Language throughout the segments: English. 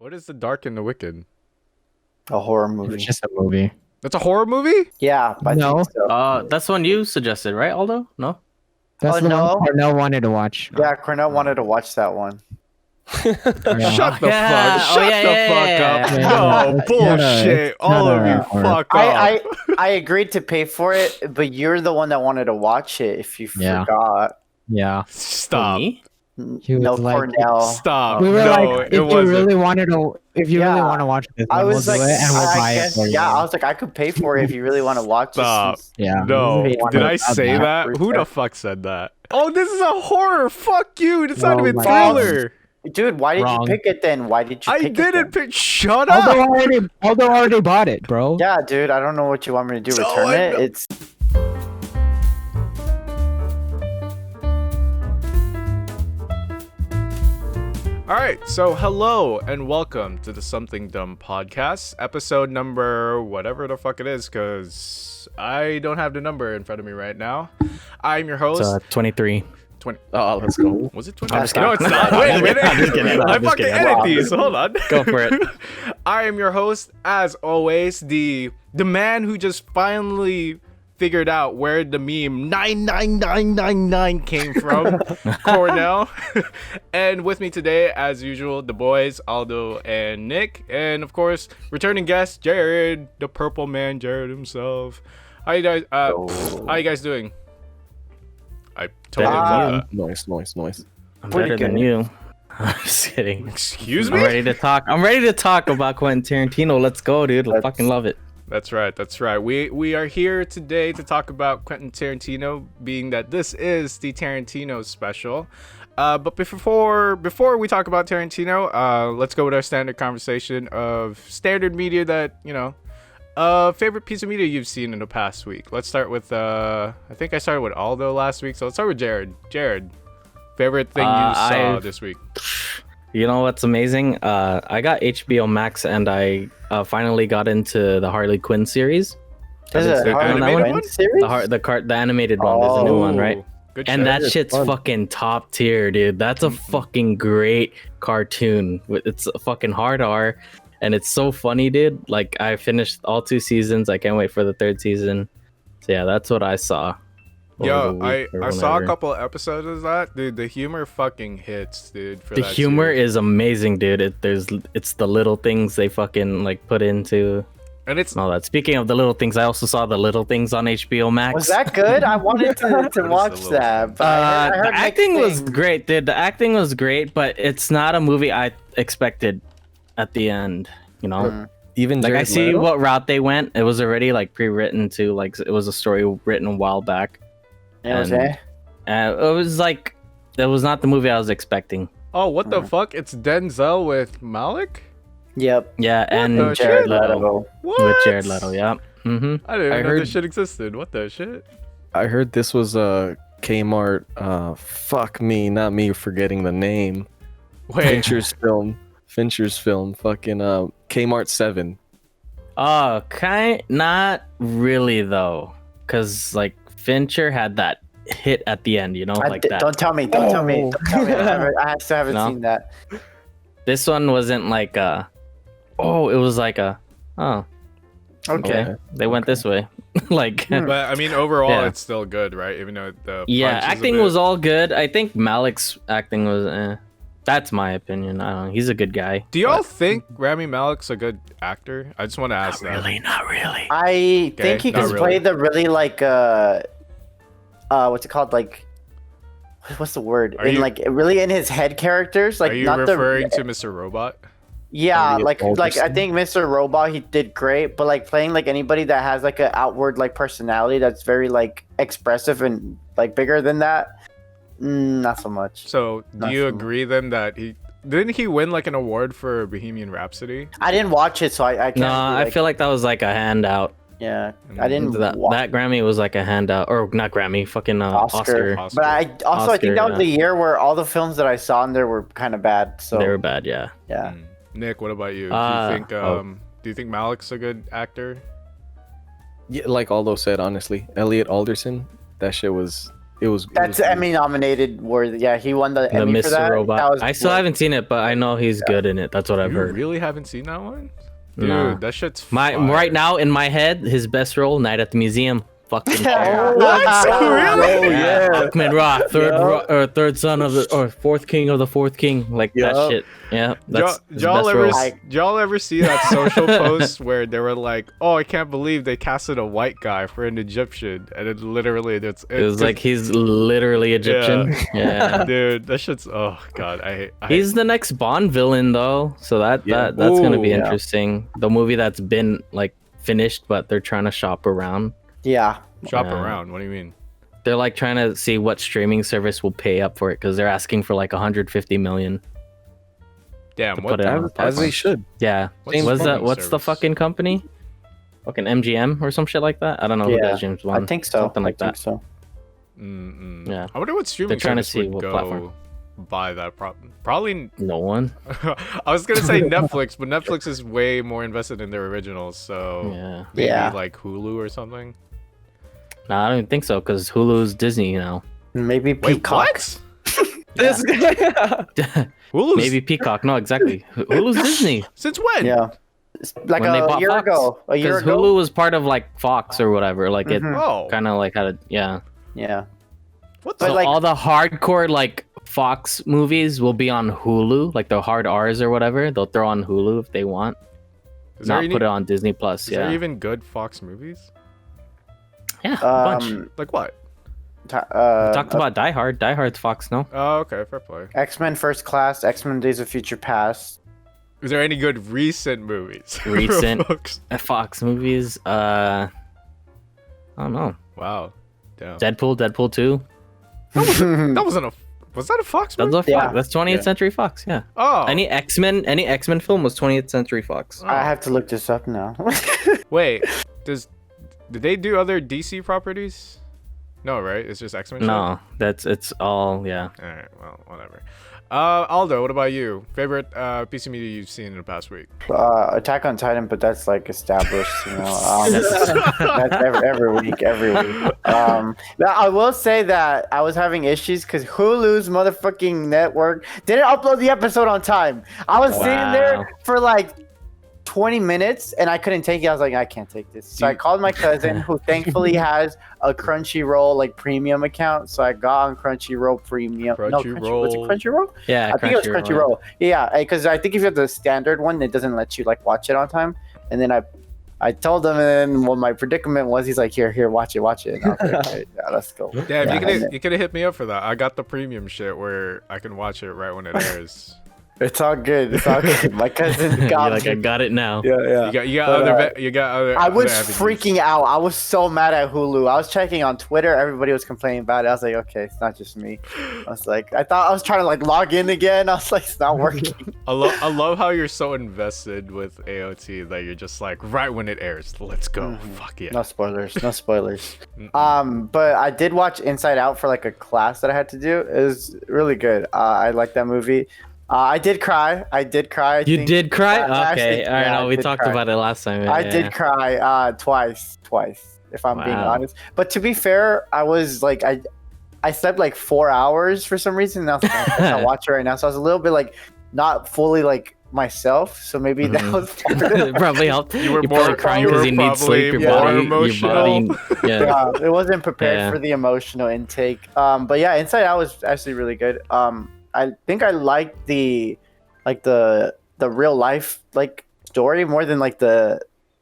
What is The Dark and the Wicked? A horror It's movie. just a movie. That's a horror movie? Yeah, I No. think so. That's one you suggested, right, Aldo? No? That's Oh, the no. one Cornell wanted to watch. Yeah, Cornell wanted to watch that one. Yeah. Shut the Yeah. fuck! Oh, Shut yeah, the yeah, fuck yeah, up! yeah. No It's bullshit! not All of a you, horror. fuck off! I agreed to pay for it, but you're the one that wanted to watch it. If you Yeah. forgot, Yeah. Stop! Me? He was no like- Cornell. Stop! We were no, like, it if you wasn't. really wanted to, if you really Yeah. want to watch this, I then was we'll like, do it and we'll I buy guess, it for you. yeah. I was like, I could pay for it if you really want to watch Stop. this. Yeah. No, Maybe did I about say that? Who the fuck said that? Oh, this is a horror. Fuck you! It's not Oh even my thriller. Dude, why did Wrong. you pick it then? Why did you I pick it didn't then? pick. Shut Aldo up! already bought it, bro. Yeah, dude, I don't know what you want me to do. So Return I it? know- It's All right, so hello and welcome to the Something Dumb podcast, episode number whatever the fuck it is, because I don't have the number in front of me right now. I'm your host. It's 23. 20. Oh, let's go. Was it 20? I'm just No, kidding. it's not. Wait a minute. I'm just kidding. I I'm just fucking kidding. edit Wow. these. Hold on. Go for it. I am your host, as always, the man who just finally figured out where the meme 99999 came from, Cornell. And with me today, as usual, the boys, Aldo and Nick. And of course, returning guest, Jared, the purple man, Jared himself. How you guys, how you guys doing? I totally Better forgot. Noise. I'm Pretty better than good. you. I'm just kidding. Excuse I'm me? ready to talk. I'm ready to talk about Quentin Tarantino. Let's go, dude. I Let's- fucking love it. That's right. That's right. We are here today to talk about Quentin Tarantino, being that this is the Tarantino special. But before we talk about Tarantino, let's go with our standard conversation of standard media that, you know, favorite piece of media you've seen in the past week. Let's start with I think I started with Aldo last week, so let's start with Jared. Jared, favorite thing you saw this week? You know what's amazing? I got HBO Max and I finally got into the Harley Quinn series. Is Is it it Harley animated Quinn one? series? The animated one. There's a new one, right? Good And show. that It's shit's fun. fucking top tier, dude. That's a fucking great cartoon. It's a fucking hard R, and it's so funny, dude. Like, I finished all 2 seasons. I can't wait for the 3rd season. So yeah, that's what I saw. over the Yo, week or I saw a whenever. couple episodes of that, dude. The humor fucking hits, dude. For The that humor series. is amazing, dude. It's the little things they fucking like put into and it's all that. Speaking of the little things, I also saw the little things on HBO Max. Was that good? I wanted to the watch little that. But I heard the mixed acting was things. great, dude. The acting was great, but it's not a movie I expected at the end. You know, Mm. Even like I Jared see Leto? what route they went. It was already like pre-written to like it was a story written a while back. Yeah, and- okay. It was like that was not the movie I was expecting. oh, what the Mhm. fuck? It's Denzel with Malik. Yep. Yeah, and the Jared shit? Leto What? with Jared Leto. Yeah. Mm-hmm. I didn't even I know heard- this shit existed. What the shit? I heard this was a Kmart. Fuck me, not me forgetting the name. Wait, Fincher's film. Fucking Kmart 7. Not really though, because like Fincher had that hit at the end, you know, like that. Don't tell me. Don't tell me. Oh. Don't tell me. I still haven't No? seen that. This one wasn't like it was like okay. Okay. They went this way. Like Hmm. but I mean, overall, Yeah. it's still good, right? Even though the yeah, punch is a acting bit- was all good. I think Malik's acting was that's my opinion. I don't know. He's a good guy. Do y'all but- think Rami Malek's a good actor? I just want to ask that. Not really. I think he not can really. play the really like what's it called, like what's the word, Are in you- like really in his head characters, like Are you not referring the to Mr. Robot? yeah, Elliot like I Alderson? think Mr. Robot he did great, but like playing like anybody that has like an outward like personality that's very like expressive and like bigger than that, not so much. So, do Not you so agree then that didn't he win like an award for Bohemian Rhapsody? I didn't watch it, so I can't. No, be, I like, feel like that was like a handout. yeah, I didn't That watch Grammy was like a handout, or not Grammy, fucking Oscar. Oscar. But I also I think Oscar, that was yeah. the year where all the films that I saw in there were kind of bad. So They were bad, yeah. yeah. Mm. Nick, what about you? Do you think Malik's a good actor? Yeah, like Aldo said, honestly, Elliot Alderson. That shit was It was. That's Emmy nominated. Yeah, he won the The Emmy for Mr. that. Robot. That was I still haven't seen it, but I know he's good in it. That's what I've You heard. really haven't seen that one? Dude, No. that shit's My fire. right now in my head, his best role, Night at the Museum. Fucking fire. What? Really? Oh yeah. Ahmed Ra, third son of the or fourth king of the fourth king, like that Yup. shit. Yeah, that's his Y'all best ever, role. y'all ever see that social post where they were like, "Oh, I can't believe they casted a white guy for an Egyptian," and it literally It was like he's literally Egyptian. Yeah. dude, that shit's oh god, I He's the next Bond villain though, so that's gonna be Ooh. interesting. The movie that's been like finished, but they're trying to shop around. Yeah. shop Yeah. around. What do you mean? They're like trying to see what streaming service will pay up for it because they're asking for like 150 million. Damn, To what put it the on the As they platform. should. Yeah. What's What's streaming what's the service? fucking company? Fucking MGM or some shit like that. I don't know who Yeah, does James Bond. I think so. Something like I think that. so. Yeah. I wonder what streaming trying to service see would what go platform. buy that. Probably. No one. I was gonna say Netflix, but Netflix is way more invested in their originals, so Yeah. maybe Yeah. like Hulu or something. Nah, I don't even think so because Hulu's Disney now. Maybe Wait, Peacock. what? This Hulu's Maybe Peacock. No, exactly. Hulu's Disney. since when? Yeah. It's like When they a bought year Fox. ago. A year Because ago. Hulu was part of like Fox or whatever. Like it Mhm. Oh, kind of like had a yeah. Yeah. what the? But So like- all the hardcore like Fox movies will be on Hulu, like the hard R's or whatever. They'll throw on Hulu if they want. is there Not any, put it on Disney Plus. is Yeah. there even good Fox movies? Yeah. A bunch. Like what? Talked about Die Hard. Die Hard's Fox, no? Oh, okay, fair play. X-Men First Class, X-Men Days of Future Past. Is there any good recent movies? Recent. Fox? Fox movies. I don't know. Wow, damn. Deadpool 2. That wasn't a. Was that a Fox That's movie? a Fox. Yeah. That's 20th Yeah. Century Fox. Yeah. Oh, Any X-Men film was 20th Century Fox. I have to look this up now. wait. Did they do other DC properties? No, right? It's just X-Men. No, it's all yeah. Shit? All right. Well, whatever. Aldo, what about you? Favorite piece of media you've seen in the past week? Attack on Titan, but that's like established, you know. That's every week. Now I will say that I was having issues because Hulu's motherfucking network didn't upload the episode on time. I was sitting Wow. there for like 20 minutes and I couldn't take it. I was like, I can't take this. So I called my cousin, who thankfully has a Crunchyroll like premium account. So I got on Crunchyroll premium. Was it Crunchyroll? Yeah, I think it was Crunchyroll. Yeah, because I think if you have the standard one, it doesn't let you like watch it on time. And then I told him, and then what my predicament was, he's like, here, watch it. And I was like, okay, yeah, let's go. Damn, Yeah, you could have hit me up for that. I got the premium shit where I can watch it right when it airs. It's all good. My cousin You're got like, me. I got it now. Yeah. You got But, other. I was other avenues. freaking out. I was so mad at Hulu. I was checking on Twitter. Everybody was complaining about it. I was like, okay, it's not just me. I was like, I thought I was trying to like log in again. I was like, it's not working. I love how you're so invested with AOT that you're just like right when it airs, let's go. Fuck yeah. No spoilers. Mm-mm. But I did watch Inside Out for like a class that I had to do. It was really good. I like that movie. I did cry. I You think. did cry? I Okay. actually- All right. yeah, No, I we did talked cry. about it last time. I yeah. did cry twice, if I'm being Wow. honest. But to be fair, I was like, I slept like 4 hours for some reason. And I was like, I can't watch it right now. So I was a little bit like not fully like myself. So maybe that Mhm. was part of it it. probably helped. You were You're more- probably crying you because were you need sleep. Your probably more body, your body. Yeah. Yeah, it wasn't prepared Yeah. for the emotional intake. But yeah, Inside Out was actually really good. I think I liked the real life like story more than like the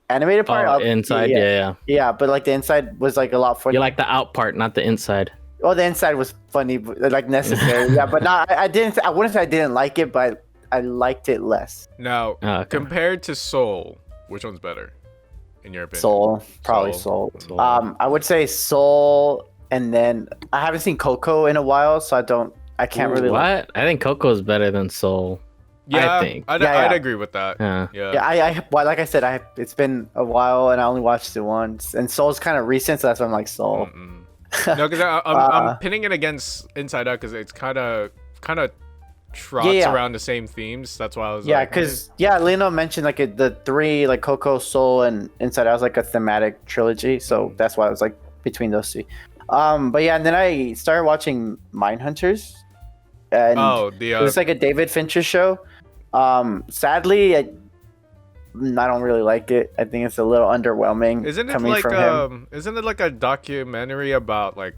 animated part. Oh, inside. Yeah. Yeah, but like the inside was like a lot funny. You like the out part, not the inside. Well, the inside was funny, but, like necessary. Yeah, but not. I didn't. I wouldn't say I didn't like it, but I liked it less. Now, Oh, okay. compared to Soul, which one's better, in your opinion? Soul, probably Soul. Soul. I would say Soul, and then I haven't seen Coco in a while, so I can't really. What? I think Coco's better than Soul. Yeah, I think. I'd Yeah. agree with that. Yeah. Yeah. Yeah, well, like I said, it's been a while, and I only watched it once. And Soul's kind of recent, so that's why I'm like Soul. Mm-mm. No, because I'm Uh, pinning it against Inside Out because it's kind of trots Yeah. around the same themes. That's why I was Yeah, like, because Lino mentioned like the three, like Coco, Soul, and Inside Out was like a thematic trilogy, so that's why I was like between those two. But yeah, and then I started watching Mindhunters, and Oh, it was like a David Fincher show. Sadly, I don't really like it. I think it's a little underwhelming. isn't it coming like from him. isn't it like a documentary about like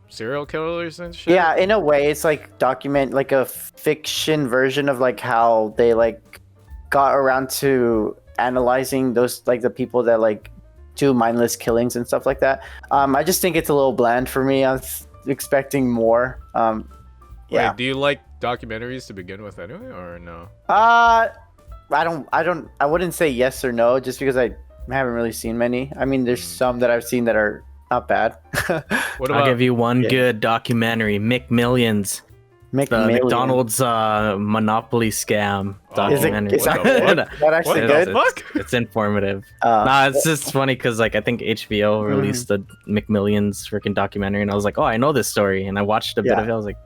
serial killers and shit? Yeah, in a way, it's like like a fiction version of like how they like got around to analyzing those like the people that like do mindless killings and stuff like that. I just think it's a little bland for me. I was expecting more. Yeah. Wait, do you like documentaries to begin with anyway, or no? I wouldn't say yes or no, just because I haven't really seen many. I mean, there's some that I've seen that are not bad. What I'll about give you one good documentary, McMillions. The McMillions. McDonald's monopoly scam Oh, documentary. is that- that actually what good? the fuck? It's informative. Uh, Nah, it's just funny because like I think HBO released the McMillions freaking documentary, and I was like, oh, I know this story, and I watched a bit Yeah. of it. I was like,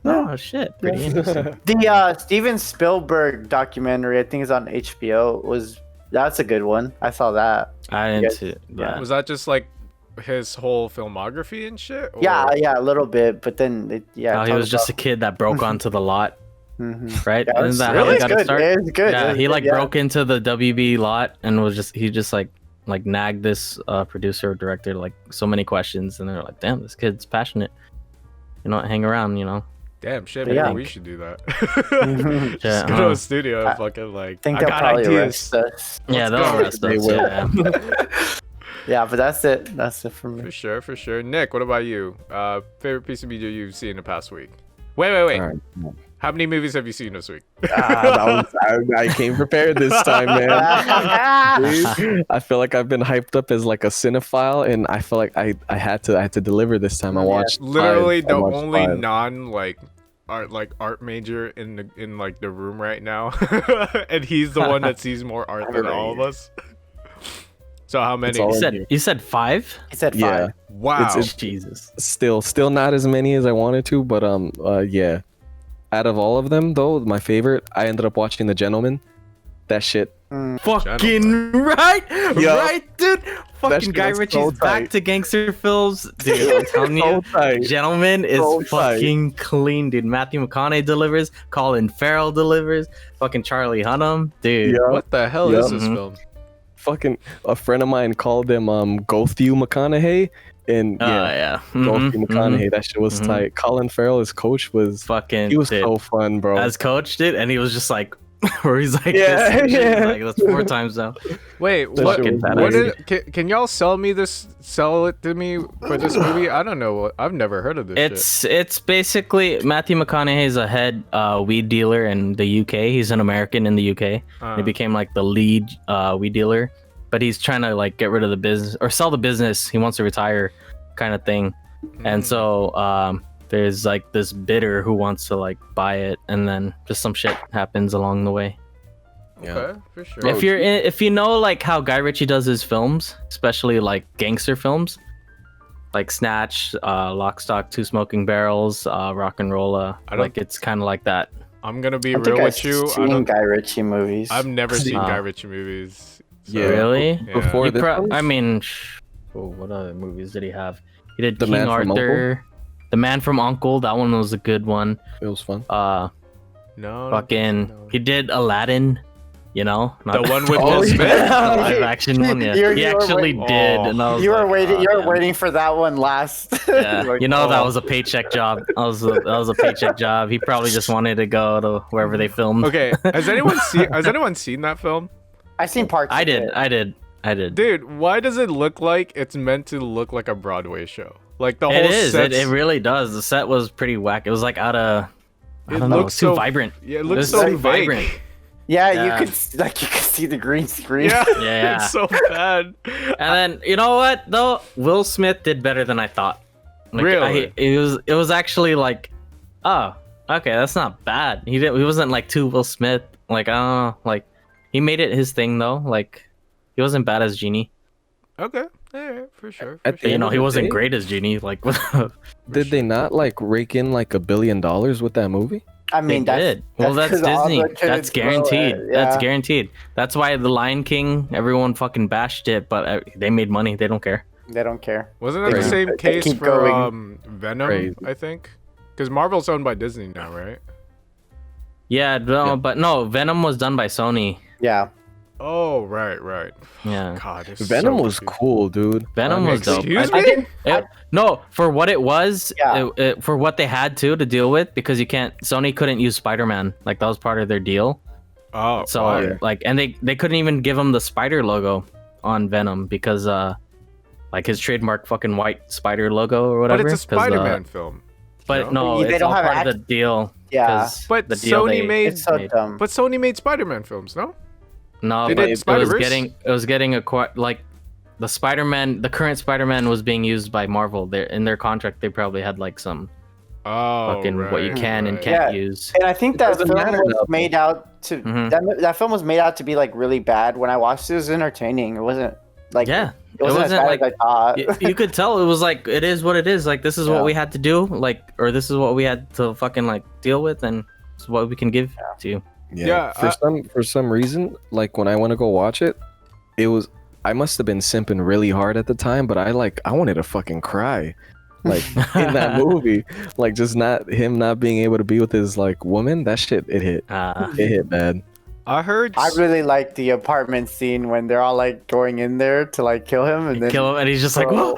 oh shit, pretty interesting. The Steven Spielberg documentary, I think is on HBO. That's a good one. I saw that. I didn't Yes. see it. Yeah. Was that just like his whole filmography and shit? Or- Yeah, a little bit, but then Oh, he was just a kid that broke onto the lot, Mhm. right? Yeah, Isn't that really how he It's got to good. start? It's good. Yeah, It's he good, like broke into the WB lot and he just like nagged this producer or director like so many questions, and they're like, damn, this kid's passionate. You know, hang around, you know. Damn shit, But maybe yeah. we should do that. Mhm. Just go to a studio and fucking like. I think I they'll got probably ideas. arrest us. Yeah, Let's they'll go. arrest They us. will. Yeah. Yeah, but that's it. That's it for me. For sure. Nick, what about you? Favorite piece of media you've seen the past week? Wait. All right. How many movies have you seen this week? I came prepared this time, man. Dude, I feel like I've been hyped up as like a cinephile, and I feel like I had to deliver this time. I Yeah. watched Literally five. I the watched only five. non like art major in the room right now, and he's the one that sees more art than all of us. So how many? It's all- You said 5? He said Yeah, five. Wow. it's- Jesus. still not as many as I wanted to, but yeah. Out of all of them, though, my favorite, I ended up watching The Gentleman. That shit. Fucking right, Yo. right, dude. Fucking shit Guy was Ritchie's so back tight. to gangster films, dude. I'm telling So you, tight. Gentleman is So tight. fucking clean, dude. Matthew McConaughey delivers. Colin Farrell delivers. Fucking Charlie Hunnam, dude. Yeah. What the hell Yeah. is this Mhm. film? Fucking a friend of mine called him Gothue McConaughey, and yeah, Yeah. Gothue Mhm, McConaughey. That shit was mhm. tight. Colin Farrell, his coach, was Fucking. he was dude. so fun, bro. As coach did, and he was just like, where he's like, Yeah, this, and shit. yeah. Like that's 4 times now. Wait, That what? shit was What crazy. can y'all sell it to me for this movie? I don't know. I've never heard of this shit. It's basically Matthew McConaughey is a head weed dealer in the UK. He's an American in the UK. He became like the lead weed dealer, but he's trying to like get rid of the business or sell the business. He wants to retire, kind of thing. And so there's like this bidder who wants to like buy it, and then just some shit happens along the way. Okay, for sure. If you know like how Guy Ritchie does his films, especially like gangster films, like Snatch, Lock, Stock, Two Smoking Barrels, Rock and Rolla, I don't- like it's kind of like that. I'm gonna be I think real I've with you. seen Guy Ritchie movies. I've never seen Ah. Guy Ritchie movies. So, Yeah. Really? Yeah. Before You this one? I mean, what other movies did he have? He did The King Man from Arthur, The Man from Uncle. That one was a good one. It was fun. No. Fucking, no. he did Aladdin. You know, The one with Oh, Will yeah. Smith. the live action one. Yeah, You- he you were actually waiting- did. Oh. And I was You were like, waiting. "Oh, You were damn." waiting for that one last. Yeah, Like, you know that oh. was a paycheck job. That was a paycheck job. He probably just wanted to go to wherever they filmed. Okay, has anyone seen that film? I've seen parts. I of did. it. I did. Dude, why does it look like it's meant to look like a Broadway show? Like the whole It is. set. It really does. The set was pretty whack. It was like out of. I It don't know. looks Too so- vibrant. Yeah, it It looks was so too vague. vibrant. Yeah, Yeah. you could see the green screen. Yeah, Yeah. it's so bad. And then you know what though? Will Smith did better than I thought. Like, Really? It was actually like, oh, okay, that's not bad. He wasn't like too Will Smith. Like I don't know. Like he made it his thing though. Like he wasn't bad as Genie. Okay, yeah, for sure. At For the You sure. know, of he the wasn't day- great as Genie. Like Did they not like rake in like $1 billion with that movie? I they mean, that's did. Well, that's 'cause all Disney. the kids That's grow guaranteed. it, That's yeah. guaranteed. That's why The Lion King, everyone fucking bashed it, but they made money. They don't care. They don't care. Wasn't that the Crazy. same They case keep for going. Venom? Crazy. I think, because Marvel's owned by Disney now, right? Yeah, no, Yeah. but no, Venom was done by Sony. Yeah. Oh, right. Yeah. God, it's Venom so was confusing. cool, dude. Venom was dope. Excuse I me? think no, for what it was, Yeah. for what they had to deal with, because Sony couldn't use Spider-Man. Like that was part of their deal. Oh, So why? like, and they couldn't even give him the spider logo on Venom because like his trademark fucking white spider logo or whatever. But it's a 'cause, Spider-Man film. But No? no, They it's don't all have part of the deal. Yeah. 'cause But the deal Sony they made- It's so dumb. But Sony made Spider-Man films, no? No, They but did it was Spider-Verse? getting like the current Spider-Man was being used by Marvel. In their contract, they probably had like some Oh, fucking what you right, can and right. can't Yeah. use. And I think that doesn't film matter was now. made out to Mhm. that film was made out to be like really bad. When I watched it, it was entertaining. It wasn't like Yeah, it wasn't as bad as I thought. you could tell it was like it is what it is. Like this is what Yeah. we had to do. Like or this is what we had to fucking like deal with, and it's what we can give to you. Yeah, For some reason, like when I want to go watch it, I must have been simping really hard at the time, but I wanted to fucking cry. Like in that movie. Like just him not being able to be with his like woman, that shit it hit bad. I heard. I really like the apartment scene when they're all like going in there to like kill him, and then Kill him, and he's just like, Oh.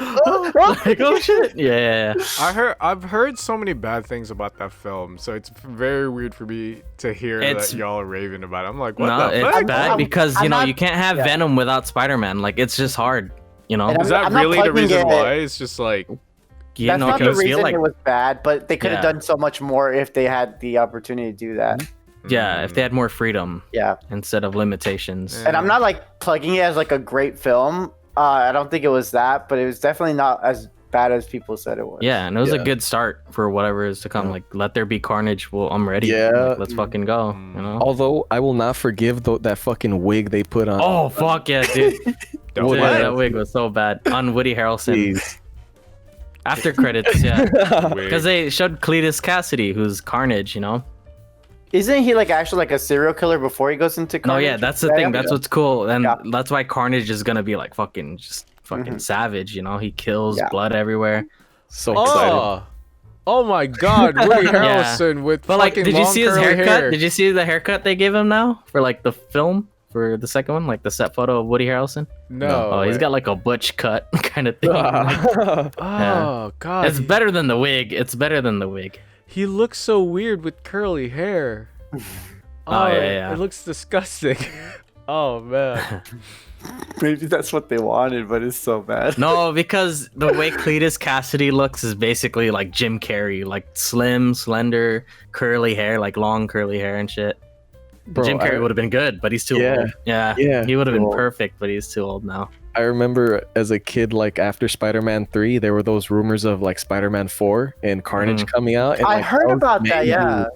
whoa, like oh shit, yeah. I've heard so many bad things about that film, so it's very weird for me to hear It's- that y'all are raving about it. I'm like, what No, the it's fuck? bad because I'm you know not- you can't have yeah. Venom without Spider-Man. Like it's just hard, you know. And Is that I'm not really the plugging reason it. why? It's just like, You That's know, not the because reason like it was bad, but they could have Yeah. done so much more if they had the opportunity to do that. yeah, if they had more freedom Yeah, instead of limitations. and I'm not like plugging it as like a great film. I don't think it was that, but it was definitely not as bad as people said it was. Yeah, and it was a Yeah. good start for whatever is to come. Yeah. Like, let there be carnage. Well, I'm ready. Yeah. Like, let's fucking go. You know. Although I will not forgive that fucking wig they put on. Oh fuck yeah, dude! Don't Dude, lie. that wig was so bad on Woody Harrelson. Jeez. After credits, yeah, Wait. because they showed Cletus Cassidy, who's Carnage. You know. Isn't he like actually like a serial killer before he goes into No, Carnage? yeah, that's the thing. That's what's cool, and Yeah. that's why Carnage is gonna be like fucking savage. You know, he kills Yeah. blood everywhere. So excited. Oh my God, Woody Harrelson with But like, fucking did you long see his curly haircut? hair. Did you see the haircut they gave him now for like the film for the second one, like the set photo of Woody Harrelson? No. Oh, he's way. got like a butch cut kind of thing. Oh God. It's better than the wig. It's better than the wig. He looks so weird with curly hair. Oh, yeah. It looks disgusting. Oh man. Maybe that's what they wanted, but it's so bad. No, because the way Cletus Cassidy looks is basically like Jim Carrey, like slim, slender, curly hair, like long curly hair and shit. Bro, Jim Carrey would have been good, but he's too Yeah. old. Yeah, Yeah. he would have been Cool. perfect, but he's too old now. I remember as a kid, like after Spider-Man 3, there were those rumors of like Spider-Man 4 and Carnage coming out. And, I like, heard was about that. amazing. Yeah,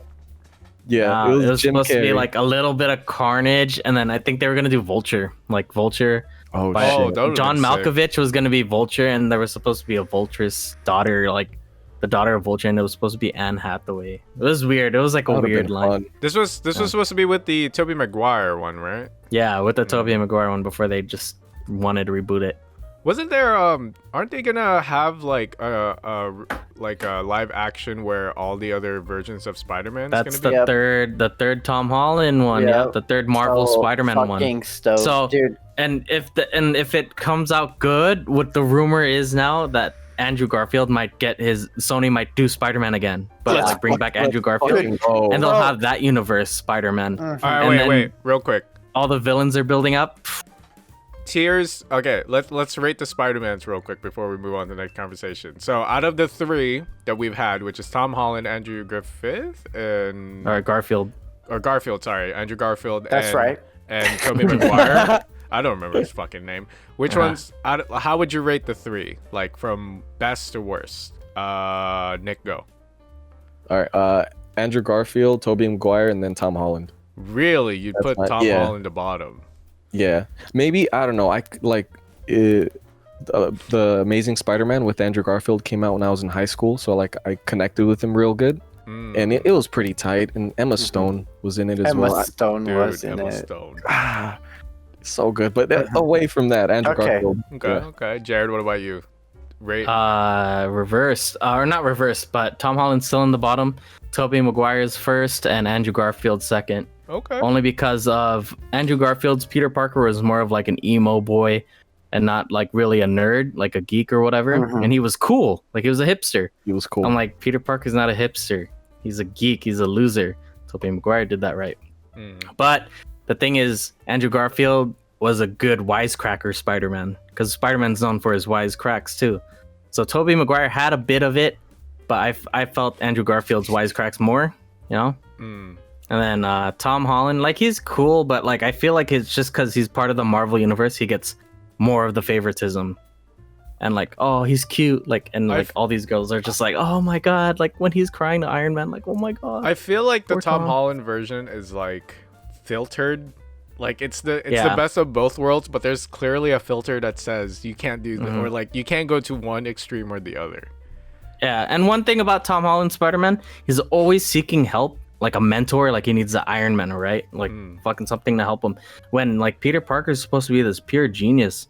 Yeah, it was Jim supposed to be Carrey. like a little bit of Carnage, and then I think they were gonna do Vulture, like Vulture. Oh, by- Oh, shit. that would've John been sick. Malkovich was gonna be Vulture, and there was supposed to be a Vulture's daughter, like the daughter of Vulture, and it was supposed to be Anne Hathaway. It was weird. It was like a That would've weird been line. fun. This was supposed to be with the Tobey Maguire one, right? Yeah, with the Tobey Maguire one before they just wanted to reboot it. Wasn't there aren't they gonna have like a live action where all the other versions of Spider-Man That's gonna the be? Yep. third Tom Holland one. Yeah, Yep. the third Marvel So Spider-Man one. fucking stoked, So- dude. And if it comes out good, what the rumor is now that Andrew Garfield might get Sony might do Spider-Man again, but Yeah. like bring back Andrew Garfield, Fucking go. and they'll Bro. have that universe Spider-Man. Mhm. All right, and wait, then- wait, real quick. All the villains are building up. Tiers. Okay, let's rate the Spider-Mans real quick before we move on to the next conversation. So out of the three that we've had, which is Tom Holland, Andrew Griffith, and Or Garfield. or Garfield, sorry, Andrew Garfield. That's and, right. And Tobey Maguire. I don't remember his fucking name. Which Uh-huh. ones? How would you rate the three? Like from best to worst. Nick, go. All right, Andrew Garfield, Tobey Maguire, and then Tom Holland. Really, you'd That's put fine. Tom Yeah. Holland to bottom. Yeah, maybe I don't know. The Amazing Spider-Man with Andrew Garfield came out when I was in high school, so like I connected with him real good, Mm, and it was pretty tight. And Emma Stone was in it as Emma well. Stone dude, was in Emma it. Stone. So good. But away from that, Andrew Okay. Garfield. Okay, yeah. okay. Jared, what about you? Rate. Reversed, or not reversed, but Tom Holland's still in the bottom. Tobey Maguire's first, and Andrew Garfield's second. Okay. Only because of Andrew Garfield's Peter Parker was more of like an emo boy, and not like really a nerd, like a geek or whatever. Mhm. And he was cool, like he was a hipster. He was cool. I'm like, Peter Parker's not a hipster. He's a geek. He's a loser. Tobey Maguire did that right. Mm. But the thing is, Andrew Garfield was a good wisecracker Spider-Man, because Spider-Man's known for his wisecracks too. So Tobey Maguire had a bit of it, but I felt Andrew Garfield's wisecracks more, you know? Mm. And then Tom Holland, like he's cool, but like I feel like it's just because he's part of the Marvel universe, he gets more of the favoritism. And like, oh, he's cute, like, and like all these girls are just like, oh my god, like when he's crying to Iron Man, like, oh my god. I feel like the Poor Tom Tom. Holland version is like filtered. Like it's the Yeah. best of both worlds, but there's clearly a filter that says you can't do Mhm. or like you can't go to one extreme or the other. Yeah, and one thing about Tom Holland Spider-Man, he's always seeking help, like a mentor, like he needs the Iron Man, right? Like fucking something to help him. When like Peter Parker's supposed to be this pure genius,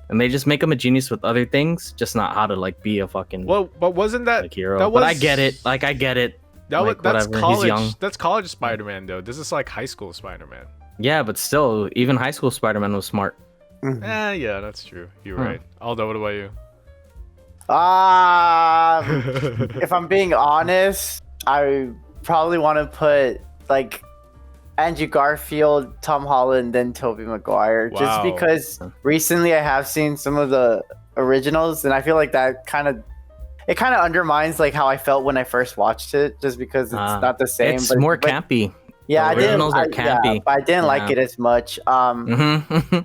and they just make him a genius with other things, just not how to like be a fucking Well, but wasn't that like hero. that But I was- get it. Like I get it. that was like, that's whatever, he's young. college? That's college Spider-Man though. This is like high school Spider-Man. Yeah, but still, even high school Spider-Man was smart. Yeah, that's true. You're right. Aldo, what about you? If I'm being honest, I probably want to put like Andrew Garfield, Tom Holland, then Tobey Maguire, Wow. just because recently I have seen some of the originals, and I feel like that kind of undermines like how I felt when I first watched it, just because it's not the same. It's more campy. Yeah, The originals are yeah, campy. but I didn't like Yeah. it as much. Mm-hmm.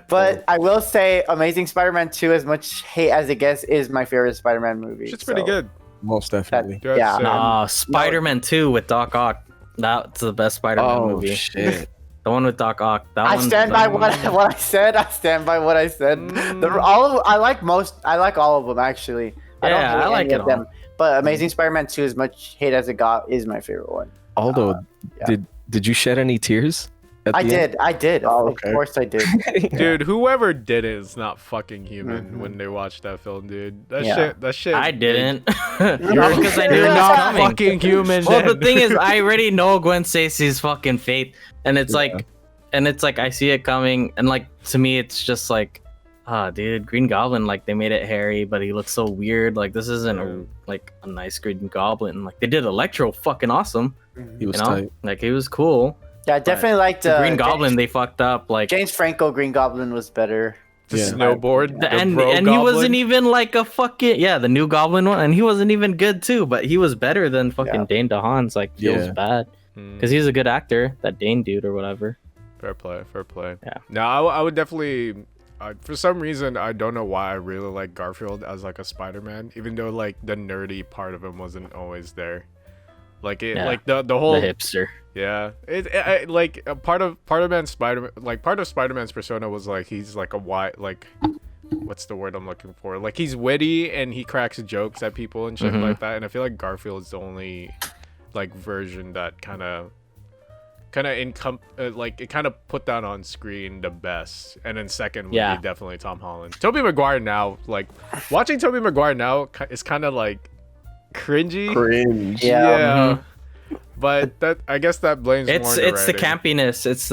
But I will say, Amazing Spider-Man 2, as much hate as it gets, is my favorite Spider-Man movie. Shit's pretty so- good. Most definitely. Yeah. Same. Spider-Man 2 with Doc Ock. That's the best Spider-Man Oh movie. shit. The one with Doc Ock. That I one, stand by what I said. I stand by what I said. I like all of them actually. Yeah, hate I like any it of them. But Amazing Spider-Man 2, as much hate as it got, is my favorite one. Aldo, yeah. did you shed any tears? at I the end? did. Oh, Of okay. course I did. Dude, whoever did it is not fucking human when they watch that film, dude. That Yeah. shit. I didn't. You're, because I knew you're it was not coming. fucking human. Well, the then. thing is, I already know Gwen Stacy's fucking fate, and it's like, I see it coming, and like to me, it's just like, dude, Green Goblin, like they made it hairy, but he looks so weird. Like this isn't a nice Green Goblin. Like they did Electro fucking awesome, He was you know, tight. like he was cool. Yeah, I definitely liked The Green Goblin, they fucked up. Like James Franco Green Goblin was better. The Yeah. snowboard. and bro he goblin. wasn't even like a fucking the new Goblin one, and he wasn't even good too. But he was better than fucking Yeah. Dane DeHaan's. Like feels Yeah. bad because he's a good actor, that Dane dude or whatever. Fair play. Yeah. No, I would definitely. For some reason, I don't know why I really like Garfield as like a Spider-Man, even though like the nerdy part of him wasn't always there. Like it, Yeah. like the whole The hipster. yeah. Like a part of Spider-Man, like part of Spider-Man's persona was like he's like a wide like. What's the word I'm looking for? Like he's witty and he cracks jokes at people and shit like that. And I feel like Garfield's the only like version that kind of like it kind of put that on screen the best. And then second would be definitely Tom Holland. Tobey Maguire now, like watching Tobey Maguire now is kind of like cringy. Cringe. Yeah. But that I guess that blames more on It's the writing. campiness. It's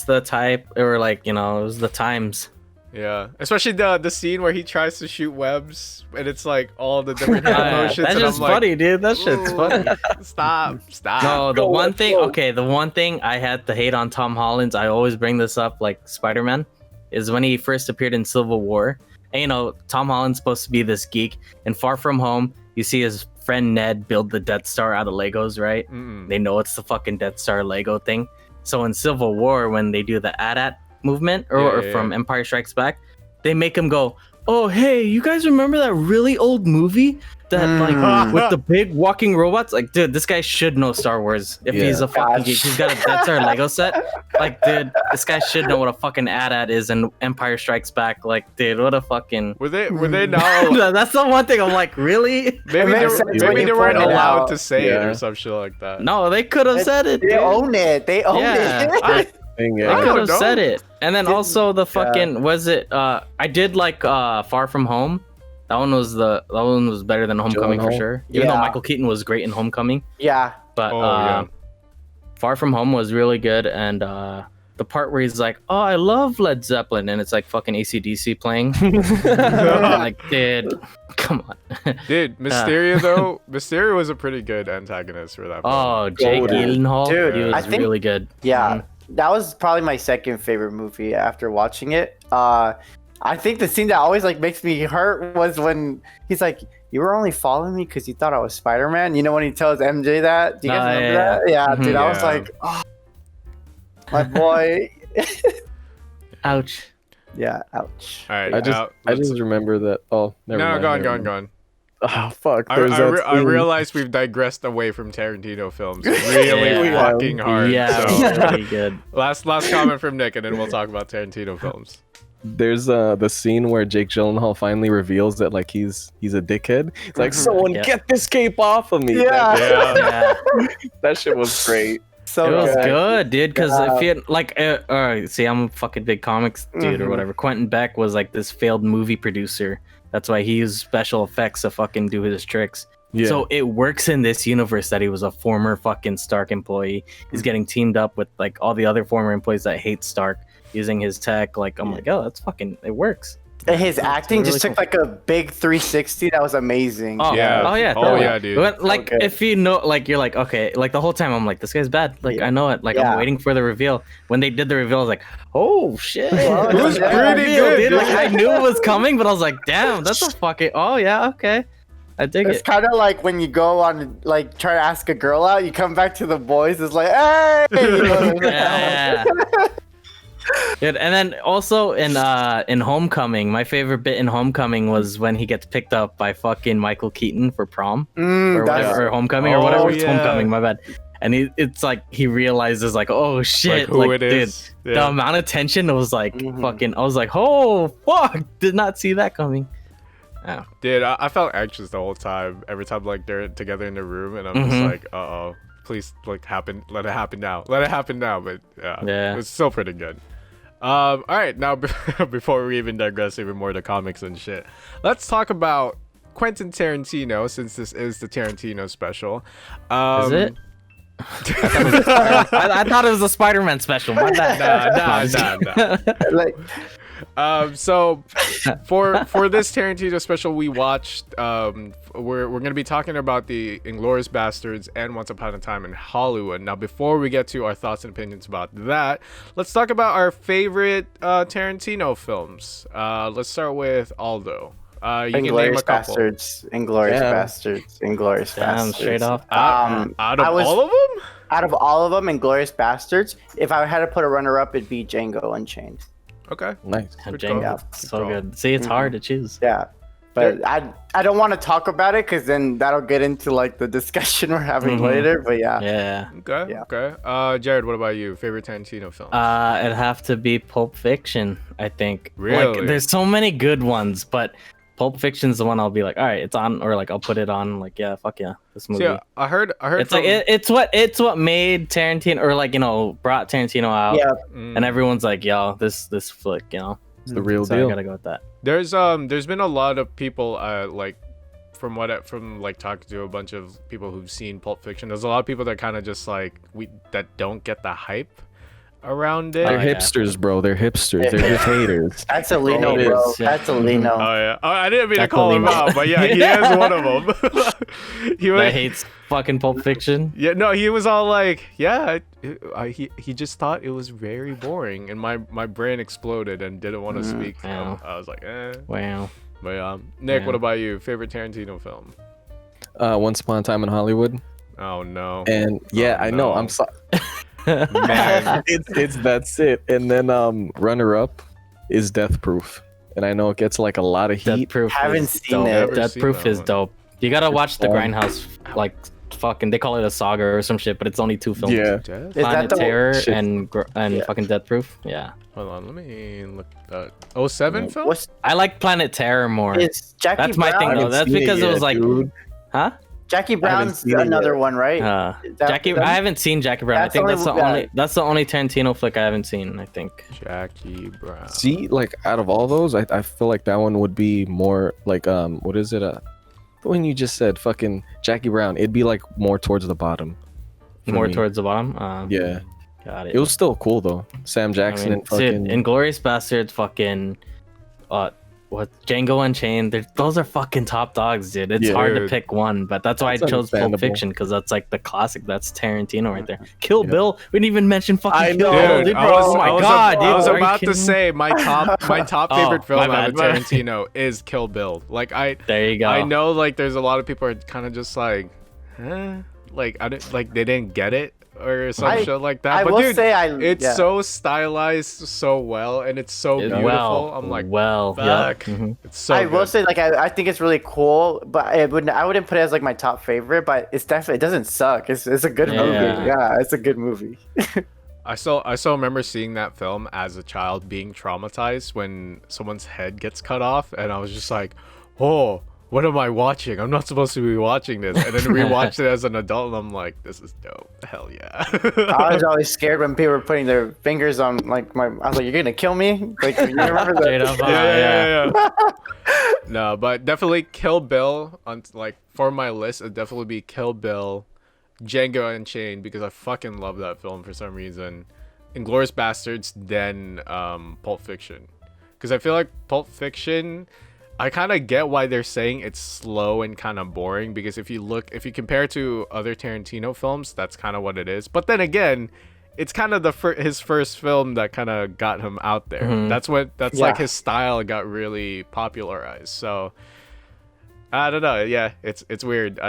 the type, or like it was the times. Yeah, especially the scene where he tries to shoot webs and it's like all the different hand motions. That's and just I'm like, funny, dude. That shit's "Ooh, funny. Stop. No, the one thing. Okay, the one thing I had to hate on Tom Holland's. I always bring this up, like Spider-Man, is when he first appeared in Civil War. And Tom Holland's supposed to be this geek. And Far From Home, you see his friend Ned build the Death Star out of Legos, right? They know it's the fucking Death Star Lego thing. So in Civil War, when they do the AT-AT movement or from Empire Strikes Back, they make him go, oh, hey, you guys remember that really old movie that like with the big walking robots? Like, dude, this guy should know Star Wars. If he's a fucking geek, he's got a Death Star Lego set. Like, dude, this guy should know what a fucking AT-AT is and Empire Strikes Back. Like, dude, what a fucking... Were they now? That's the one thing I'm like, really? Maybe makes sense when they you weren't point it allowed out. to say it Yeah. or some shit like that. No, they could have said it. They dude. own it. They own Yeah. it. I Thing, They yeah. I could don't have know. said it. And then also the fucking was it? I did like Far From Home. That one was better than Homecoming for Gyllenhaal? sure. Even though Yeah. Michael Keaton was great in Homecoming, Yeah. but Yeah. Far From Home was really good. And the part where he's like, "Oh, I love Led Zeppelin," and it's like fucking AC/DC playing. I'm like, dude, come on. Dude, Mysterio was a pretty good antagonist for that. Oh, Jake Golden. Gyllenhaal, Dude, he was I think- really good. Yeah. That was probably my second favorite movie after watching it. I think the scene that always like makes me hurt was when he's like, "You were only following me because you thought I was Spider-Man." You know when he tells MJ that? Do you guys remember that? Yeah, dude. I was Yeah. like, oh, my boy. Ouch. Yeah, ouch. All right, I just remember that. Oh, never mind. go on. Oh fuck! I There's that I scene. realized we've digressed away from Tarantino films really Yeah. fucking hard. Yeah, So, really good. last comment from Nick, and then we'll talk about Tarantino films. There's the scene where Jake Gyllenhaal finally reveals that like he's a dickhead. It's like, someone Yeah. get this cape off of me. Yeah. Yeah. Yeah. That shit was great. So It was good. good, dude. Because Yeah. if you like, see, I'm a fucking big comics dude or Mhm. whatever. Quentin Beck was like this failed movie producer. That's why he used special effects to fucking do his tricks. Yeah. So it works in this universe that he was a former fucking Stark employee. He's getting teamed up with like all the other former employees that hate Stark using his tech. Like, I'm like, oh, that's fucking, it works. And his acting really just took like a big 360. That was amazing. Oh Yeah. oh yeah, Oh, totally. yeah, dude. But, like Okay. if you know, like you're like okay, like the whole time I'm like this guy's bad. Like Yeah. I know it. Like Yeah. I'm waiting for the reveal. When they did the reveal, I was like, oh shit, It was that's pretty real, good, dude. Like dude. I knew it was coming, but I was like, damn, that's a fucking. Oh yeah, okay, I dig It's it. kind of like when you go on, like, try to ask a girl out, you come back to the boys, it's like, hey! You know? Yeah. Dude, and then also in Homecoming, my favorite bit in Homecoming was when he gets picked up by fucking Michael Keaton for prom. Or That's- whatever, or Homecoming, or Oh, whatever. It's yeah. Homecoming, my bad. And it's like he realizes like, oh shit, Like who it dude, is. the Yeah. amount of tension was like Mhm. fucking. I was like, oh fuck, did not see that coming. Oh. Dude, I felt anxious the whole time. Every time like they're together in the room, and I'm just Mhm. like, oh, please like let it happen now. Let it happen now. But Yeah. it's still pretty good. All right, now before we even digress even more to comics and shit, let's talk about Quentin Tarantino, since this is the Tarantino special. Is it? I thought it was a Spider-Man special. My bad. Nah. like, So for this Tarantino special, we watched. We're gonna be talking about the Inglorious Basterds and Once Upon a Time in Hollywood. Now, before we get to our thoughts and opinions about that, let's talk about our favorite Tarantino films. Let's start with Aldo. You can name a Inglorious couple. Bastards, Inglorious Damn. Bastards, Inglorious Damn, Bastards. straight off. Out of I was- all of them? Out of all of them, Inglorious Bastards, if I had to put a runner-up, it'd be Django Unchained. Okay. Nice. Good Django, call. so Good call. good. See, it's hard to choose. Yeah. But I don't want to talk about it because then that'll get into like the discussion we're having Mhm. later. But yeah. Yeah. Okay. Yeah. Okay. Jared, what about you? Favorite Tarantino film? It'd have to be Pulp Fiction, I think. Really? Like, there's so many good ones, but Pulp Fiction's the one I'll be like, all right, it's on, or like I'll put it on. Like, yeah, fuck yeah, this movie. So, yeah, I heard. It's like it's what made Tarantino, or like brought Tarantino out, Yeah. and everyone's like, yo, this flick, It's the real so I deal. gotta go with that. There's been a lot of people like from like talking to a bunch of people who've seen Pulp Fiction. There's a lot of people that kind of just like that don't get the hype around it. They're Oh, yeah. hipsters, bro. They're hipsters. They're just haters. That's a Lino, It bro. is, yeah. That's a Lino. Oh yeah. Oh, I didn't mean to That's call him illegal. out, but yeah, he is one of them. he That was, hates fucking Pulp Fiction. yeah, no, he was all like, yeah, he just thought it was very boring, and my brain exploded and didn't want to speak. Wow. I was like, eh. Wow. But Nick, Yeah. what about you? Favorite Tarantino film? Once Upon a Time in Hollywood. Oh no. And yeah, Oh, I know. no. I'm sorry. Man. That's it. And then runner up is Death Proof. And I know it gets like a lot of Death heat. Proof Haven't is seen dope. it. Never Death seen Proof that is one. dope. You gotta watch the Um, Grindhouse, like fucking. They call it a saga or some shit, but it's only 2 films. Yeah. Death? Is that Planet the- Terror Shit. and Yeah. fucking Death Proof. Yeah, Hold on, let me look at that. 07 film? What's I like Planet Terror more. it's Jackie That's my Brown? thing, though. haven't That's seen because it was like, dude. huh? Jackie Brown's seen it another yet. one, right? I haven't seen Jackie Brown. I that's think only- that's the only Tarantino flick I haven't seen. I think. Jackie Brown. See, like out of all those, I feel like that one would be more like what is it? The one you just said, fucking Jackie Brown. It'd be like more towards the bottom. for More me. towards the bottom. Yeah, Got it was still cool though. Sam Jackson and fucking. Inglorious Bastards, fucking, what Django Unchained. Those are fucking top dogs, dude. It's Yeah. hard to Dude. pick one, but that's why I That's chose Pulp understandable. Fiction because that's like the classic. That's Tarantino right there. Kill Bill. We didn't even mention fucking I Kill know. Bill, Dude, dude. I was, Oh my I was, god, dude. I was Are you about to kidding me? say my top Oh, favorite film my out of bad. Tarantino is Kill Bill. Like There you go. I know like there's a lot of people are kind of just like, like I didn't like they didn't get it or some shit like that. I But will dude, say it's yeah. so stylized so well and it's so beautiful. I'm like, yeah. fuck. Mhm. It's so I will good. say, like, I think it's really cool, but I wouldn't put it as like my top favorite. But it's definitely, it doesn't suck. It's a good movie. Yeah. Yeah, it's a good movie. I still remember seeing that film as a child, being traumatized when someone's head gets cut off, and I was just like, "Oh, what am I watching? I'm not supposed to be watching this." And then rewatched it as an adult, and I'm like, "This is dope. Hell yeah!" I was always scared when people were putting their fingers on like my. I was like, "You're gonna kill me!" Like, you remember Straight that? up, yeah. No, but definitely Kill Bill on like for my list. It'd definitely be Kill Bill, Django Unchained because I fucking love that film for some reason. Inglorious Bastards, then Pulp Fiction, because I feel like Pulp Fiction. I kind of get why they're saying it's slow and kind of boring because if you compare to other Tarantino films, that's kind of what it is. But then again, it's kind of his first film that kind of got him out there. Mhm. That's Yeah. like his style got really popularized. So I don't know. Yeah, it's weird.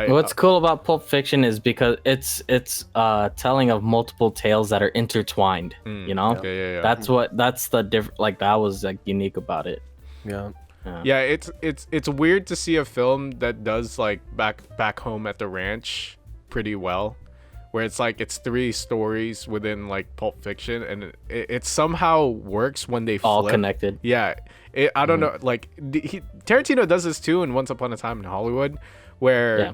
What's cool about Pulp Fiction is because it's telling of multiple tales that are intertwined. You know, Yeah. that's the different. Like that was like unique about it. Yeah. Yeah, it's weird to see a film that does like back home at the ranch pretty well, where it's like it's 3 stories within like Pulp Fiction, and it somehow works when they All flip. connected. Yeah, I don't know. Like Tarantino does this too in Once Upon a Time in Hollywood, where Yeah.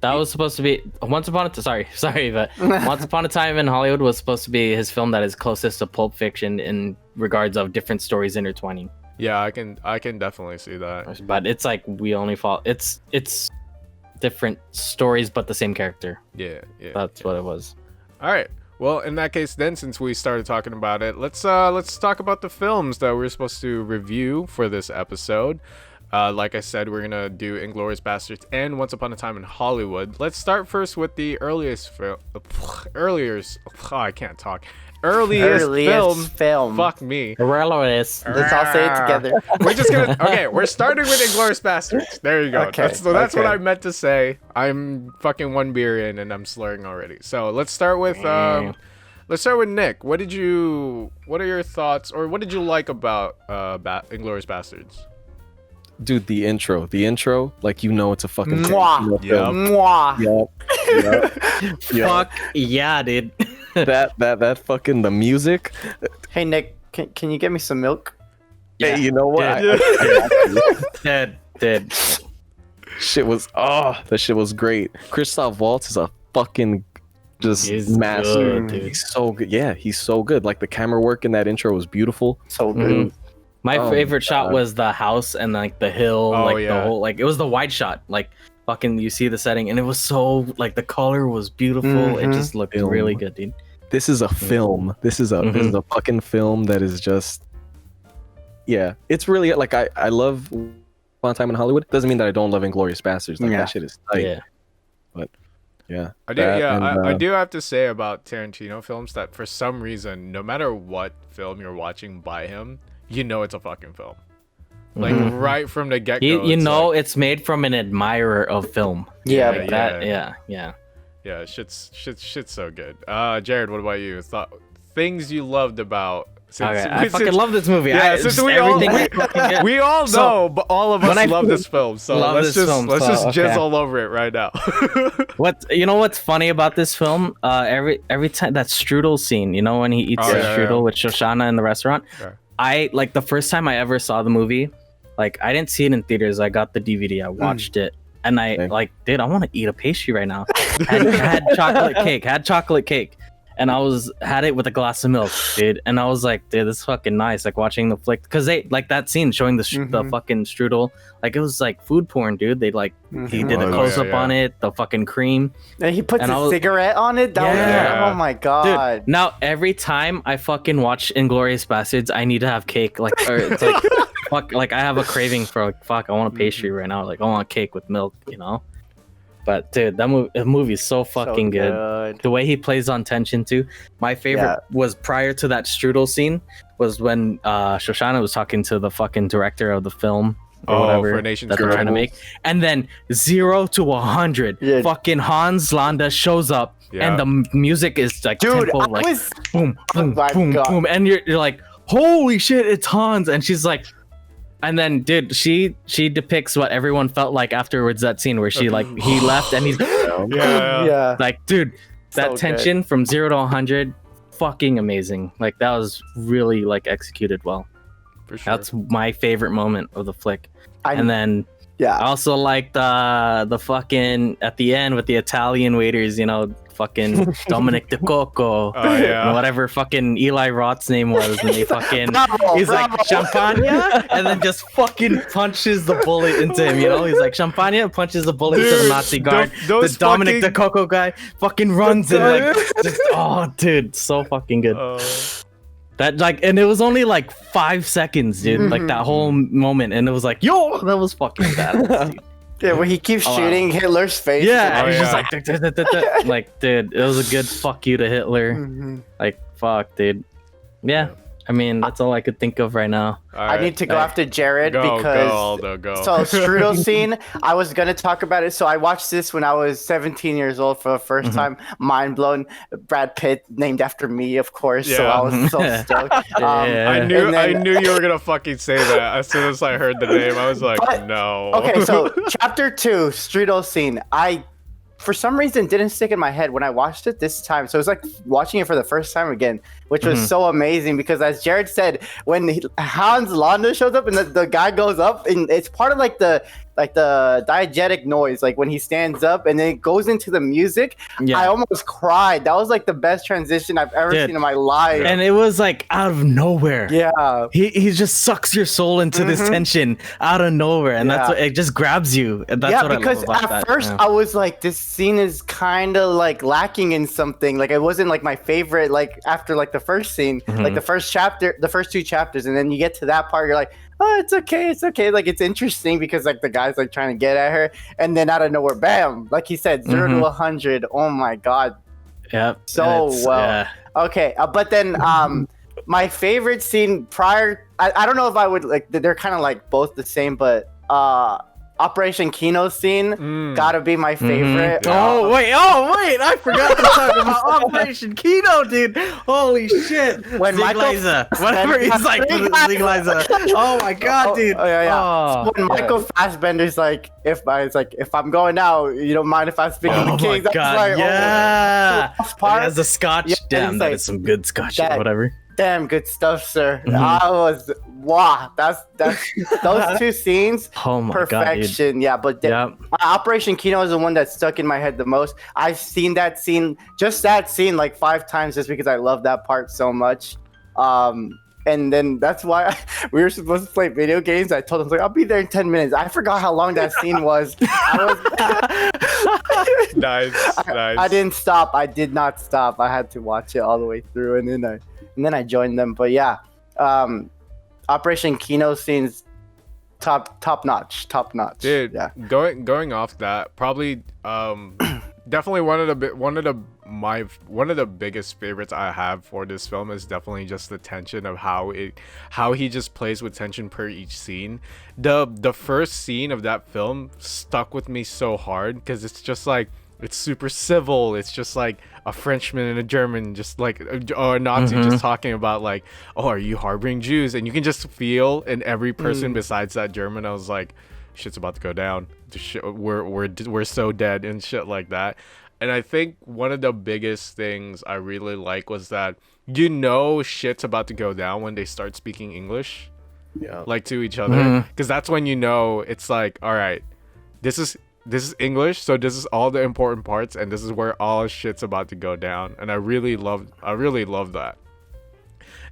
That was supposed to be Once Upon a Time. Sorry, but Once Upon a Time in Hollywood was supposed to be his film that is closest to Pulp Fiction in regards of different stories intertwining. yeah, I can definitely see that. But it's like we only follow. It's different stories, but the same character. Yeah. That's what it was. All right. Well, in that case, then, since we started talking about it, let's talk about the films that we're supposed to review for this episode. Like I said, we're gonna do Inglorious Bastards and Once Upon a Time in Hollywood. Let's start first with the earliest film. I can't talk. Earliest film. Fuck me. Reloadis. Let's all say it together. We're just gonna. Okay, we're starting with Inglorious Bastards. There you go. Okay, That's what okay. I meant to say. I'm fucking 1 beer in and I'm slurring already. So let's start with Nick. What are your thoughts, or what did you like about Inglorious Bastards? Dude, the intro, like it's a fucking Mwah. Tarantino Yup. film. Yup. Fuck yeah, dude. that fucking the music. Hey Nick, can you get me some milk? Hey, you know what? Dead. Shit was that shit was great. Christoph Waltz is a fucking just He's master. good, dude. He's so good. Yeah, he's so good. Like the camera work in that intro was beautiful. So good. My Oh favorite shot God. was the house and like the hill, Oh, like the yeah. whole, like it was the wide shot, like fucking you see the setting, and it was so like the color was beautiful. It Mhm. just looked Film. really good, dude. This is a film. This is a fucking film that is just it's really like I love Fun Time in Hollywood. Doesn't mean that I don't love Inglorious Bastards. Like Yeah. that shit is tight. Yeah. But yeah. I do. that Yeah, and, I do have to say about Tarantino films that for some reason, no matter what film you're watching by him, it's a fucking film. Like Mhm. right from the get go. You know, it's made from an admirer of film. Yeah, Yeah, Like that. Yeah. Yeah, shit's so good. Jared, what about you? Things you loved about? Okay, I fucking love this movie. Yeah, I, since just we all everything was fucking good. we all So, know, but all of us when I love this film. So love let's this just film, let's so, just okay. jizz all over it right now. What's funny about this film? Every time that strudel scene, when he eats Oh, the yeah, strudel yeah. with Shoshana in the restaurant. Yeah. I like the first time I ever saw the movie. Like I didn't see it in theaters. I got the DVD. I watched it and I Okay. like, dude, I want to eat a pastry right now. Had chocolate cake, and I had it with a glass of milk, dude. And I was like, dude, this is fucking nice. Like watching the flick, because they like that scene showing the Mhm. fucking strudel, like it was like food porn, dude. They like he Mhm. did a Oh, close yeah, up on it, the fucking cream. And he puts And I a was- cigarette on it. That Yeah. was, oh my god. Dude, now every time I fucking watch Inglorious Bastards, I need to have cake. Like, or it's like, fuck, like I have a craving for like, fuck, I want a pastry right now. Like, I want cake with milk, you know. But dude, that movie is so fucking good. The way he plays on tension too. My favorite was prior to that strudel scene was when Shoshana was talking to the fucking director of the film or whatever for Nation's that they're trying to Girl. make, and then 0 to 100, Yeah. fucking Hans Landa shows up, Yeah. and the music is like Dude, tempo, I like was boom, boom, my boom, God. boom, and you're like, holy shit, it's Hans, and she's like. And then, dude, she depicts what everyone felt like afterwards. That scene where she like he left and he's Yeah. yeah. like, dude, that So good. tension from 0 to 100, fucking amazing. Like that was really like executed well. For sure. That's my favorite moment of the flick. And then I yeah. also liked the fucking at the end with the Italian waiters, you know, fucking Dominic De Coco. Oh, yeah. And whatever fucking Eli Roth's name was, and they fucking Bravo, he's bravo. like champagne, and then just fucking punches the bullet into him. You know, he's like champagne, punches the bullet into the Dude, Nazi guard. those The Dominic fucking- De Coco guy fucking runs and like, just, oh, dude, so fucking good. That like, and it was only like 5 seconds, dude. Like that whole moment, and it was like, yo, that was fucking badass, dude. Yeah, where he keeps Oh, wow. shooting Hitler's face. Yeah, Oh, and he's just yeah. like, duh, duh, duh, duh, duh. Like, dude, it was a good fuck you to Hitler. Mhm. Like, fuck, dude. Yeah, I mean, that's all I could think of right now. I need to go after Jared go, because go, Aldo, go. so strudel scene. I was gonna talk about it. So I watched this when I was 17 years old for the 1st time. Mind blown. Brad Pitt named after me, of course. So Yeah. I was so stoked. Yeah. I knew and then- I knew you were gonna fucking say that as soon as I heard the name. I was like, But- no. Okay, so chapter 2, strudel scene. I, for some reason, didn't stick in my head when I watched it this time. So it was like watching it for the first time again, which was so amazing because, as Jared said, when Hans Landa shows up and the guy goes up, and it's part of like the diegetic noise, like when he stands up and then it goes into the music. Yeah. I almost cried. That was like the best transition I've ever Dude. seen in my life. And it was like out of nowhere. Yeah. He just sucks your soul into this tension out of nowhere, and that's Yeah. what it just grabs you. And that's Yeah, what because I love about at that. first yeah. I was like, this scene is kind of like lacking in something. Like it wasn't like my favorite. Like after like the first scene, like the first chapter, the first 2 chapters, and then you get to that part, you're like, oh, it's okay. Like it's interesting because like the guy's like trying to get at her, and then out of nowhere, bam! Like he said, 0 to 100. Oh my god. Yep. So and it's- well. yeah. Okay, but then my favorite scene prior, I don't know if I would like, they're kind of like both the same, but Operation Kino scene gotta be my favorite. Oh wait! I forgot to talk about Operation Kino, dude. Holy shit! When Michael- Ziegler, whatever he's like, Ziegler. Oh my god, dude. Oh, yeah. Oh, So when Michael Fassbender's like, if I'm going out, you don't mind if I speak oh to the my kings. I was god, like, oh, yeah. last part, As a scotch, Yeah, damn, he's that like, is some good scotch. that- Whatever. damn good stuff, sir. I was wow. That's those 2 scenes. Oh my god, dude. Perfection. Yeah, but Yeah. Operation Kino is the one that stuck in my head the most. I've seen that scene, like 5 times, just because I love that part so much. And then that's why we were supposed to play video games. I told him like, I'll be there in 10 minutes. I forgot how long that scene was. Nice. I didn't stop. I did not stop. I had to watch it all the way through, and then I joined them. But yeah, Operation Kino scenes top notch. Dude, Yeah. going off that, probably definitely one of the biggest favorites I have for this film is definitely just the tension of how he just plays with tension per each scene. The first scene of that film stuck with me so hard because it's just like, it's super civil. It's just like a Frenchman and a German, just like a Nazi just talking about like, oh, are you harboring Jews? And you can just feel in every person besides that German. I was like, shit's about to go down. We're so dead and shit like that. And I think one of the biggest things I really like was that shit's about to go down when they start speaking English, like to each other, because that's when it's like, all right, this this is English, so this is all the important parts, and this is where all shit's about to go down. And I really love that.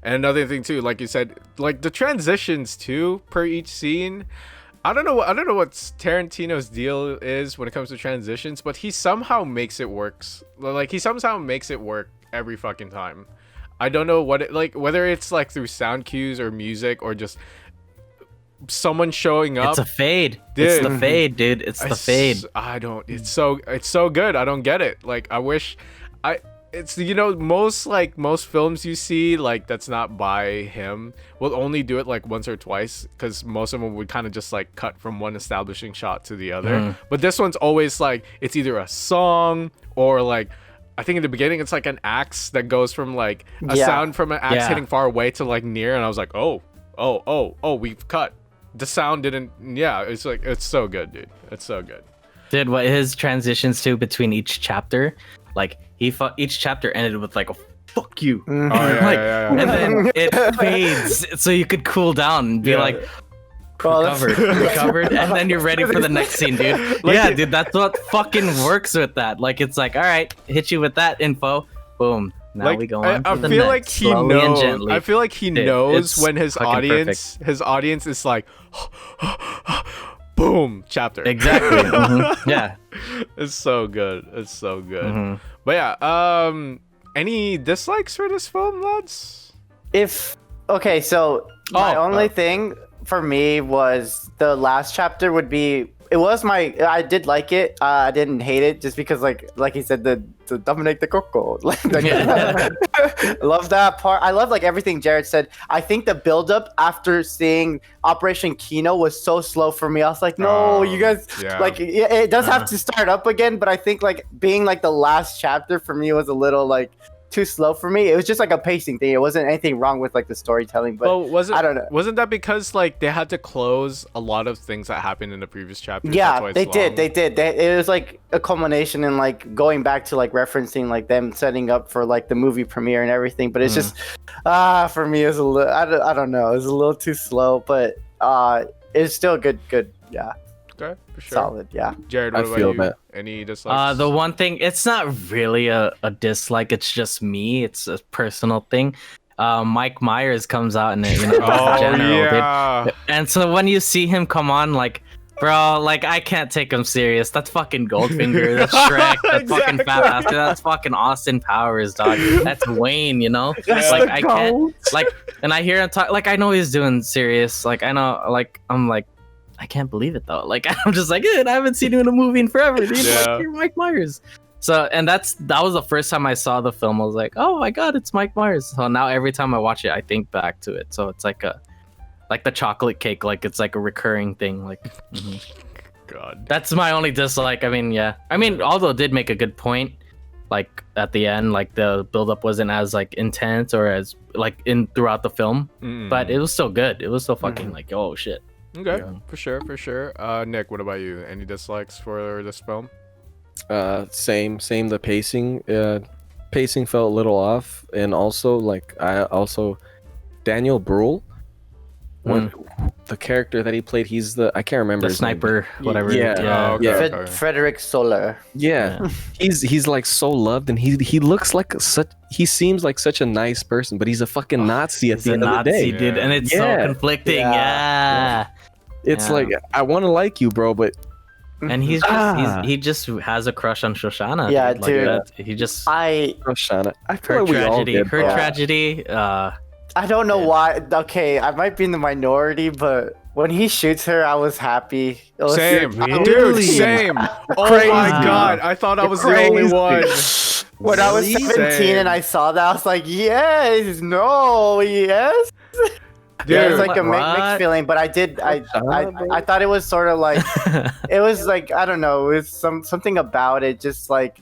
And another thing too, like you said, like the transitions too per each scene. I don't know what Tarantino's deal is when it comes to transitions, but he somehow makes it works. Like he somehow makes it work every fucking time. I don't know what it, like, whether it's like through sound cues or music or just someone showing up. It's a fade. Dude. It's the fade, dude. It's the fade. I don't. It's so good. I don't get it. Like I wish, it's, you know, most films you see like that's not by him will only do it like once or twice, because most of them would kind of just like cut from one establishing shot to the other. But this one's always like it's either a song or like, I think in the beginning it's like an axe that goes from like a sound from an axe hitting far away to like near, and I was like, oh, we've cut. The sound didn't. Yeah, it's like, it's so good, dude. It's so good. Dude, what his transitions to between each chapter, like each chapter ended with like a fuck you. Oh, yeah. And then it fades so you could cool down and be like, recovered, and then you're ready for the next scene, dude. Like dude, that's what fucking works with that. Like, it's like, all right, hit you with that info, boom. Now like, we go on. I to the feel next, like he slowly and knows. gently. I feel like he Dude, knows it's when his fucking audience is like, boom, chapter. Exactly. Yeah. It's so good. It's so good. But yeah, any dislikes for this film, lads? Okay, so my only thing for me was the last chapter would be, I did like it. I didn't hate it just because like he said, the Dominic the Coco. I love that part. I love like everything Jared said. I think the build up after seeing Operation Kino was so slow for me. I was like, no, you guys, like it does have to start up again, but I think like being like the last chapter for me was a little like too slow for me. It was just like a pacing thing. It wasn't anything wrong with like the storytelling, but I don't know. Wasn't that because like they had to close a lot of things that happened in the previous chapters? Yeah, they did. It was like a culmination and like going back to like referencing like them setting up for like the movie premiere and everything. But it's just for me it's a little. I don't know. It was a little too slow, but it's still good. Yeah. Okay, for sure. Solid. Yeah. Jared, what about you? Any dislikes? The one thing, it's not really a dislike, it's just me. It's a personal thing. Mike Myers comes out in it, dude. And so when you see him come on, like, bro, like, I can't take him serious. That's fucking Goldfinger. That's Shrek. That's fucking Fat Bastard. That's fucking Austin Powers, dog. That's Wayne, you know? Like, I can't, like, and I hear him talk, like, I know he's doing serious. Like, I know, like, I'm like, I can't believe it though. Like, I'm just like, I haven't seen you in a movie in forever, dude. Like, you're Mike Myers. So, and that was the first time I saw the film. I was like, oh my god, it's Mike Myers. So now every time I watch it, I think back to it. So it's like the chocolate cake, like it's like a recurring thing. Like, God, that's my only dislike. I mean, yeah. I mean, Aldo did make a good point. Like at the end, like the buildup wasn't as like intense or as like in throughout the film, but it was still good. It was still fucking like, oh shit. Okay, for sure. Nick, what about you? Any dislikes for this film? Same. The pacing felt a little off, and also Daniel Bruhl, the character that he played, he's I can't remember the his sniper, name. whatever. Yeah. Frederick Soler. Yeah. He's like so loved, and he looks like he seems like such a nice person, but he's a fucking Nazi at the end of the day, dude, and it's so conflicting. It's like, I want to like you, bro, but and he just has a crush on Shoshana. Yeah, dude. Like he just Shoshana. I feel her like we all tragedy. did, Her bro. tragedy. I don't know why. Okay, I might be in the minority, but when he shoots her, I was happy. Same, Really? dude. Same. Oh my god, I thought I was the only one. When I was 17 and I saw that, I was like, yes, no, yes. Dude, yeah, it's like a mixed feeling, but I thought it was sort of like, it was like, I don't know, it was something about it just like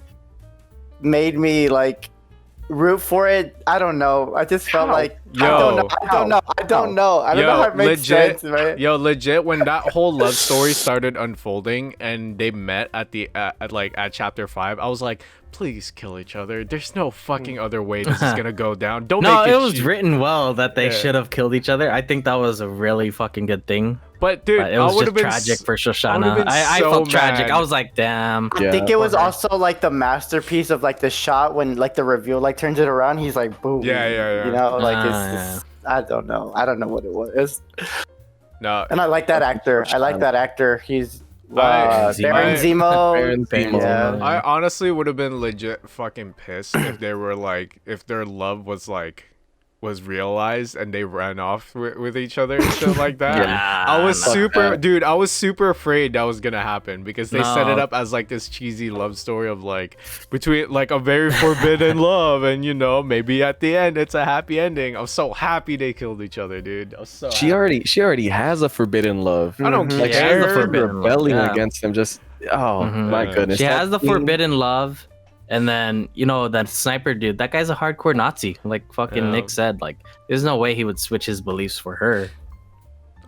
made me like root for it. I don't know. I just felt like, I don't know. I don't know how it makes sense, right? Yo, legit, when that whole love story started unfolding and they met at chapter 5, I was like, please kill each other. There's no fucking other way this is gonna go down. Don't make it was written well that they should have killed each other. I think that was a really fucking good thing. But dude, But it I was would just have been tragic for would've Shoshana. been I so felt tragic. mad. I was like, damn. I Yeah. think it was Okay. also like the masterpiece of like the shot when like the reveal like turns it around. He's like, boom. Yeah. You know, like it's Ah, just, I don't know. I don't know what it was. No, And I like that actor. I like Shoshana. that actor. He's I- Baron I- Zemo. Baron Zemo. Yeah. I honestly would have been legit fucking pissed if they were like, if their love was realized and they ran off with each other and shit like that. Yeah, I was no. super, dude. I was super afraid that was gonna happen because they set it No. up as like this cheesy love story of like between like a very forbidden love, and you know maybe at the end it's a happy ending. I was so happy they killed each other, dude. I was so. She already has a forbidden love. I don't Mhm. Like She has the care. forbidden love, rebelling yeah. against him. Just Mhm. my Yeah. goodness. She that has the scene- forbidden love, and then that sniper dude. That guy's a hardcore Nazi. Like fucking Yeah. Nick said. Like, there's no way he would switch his beliefs for her.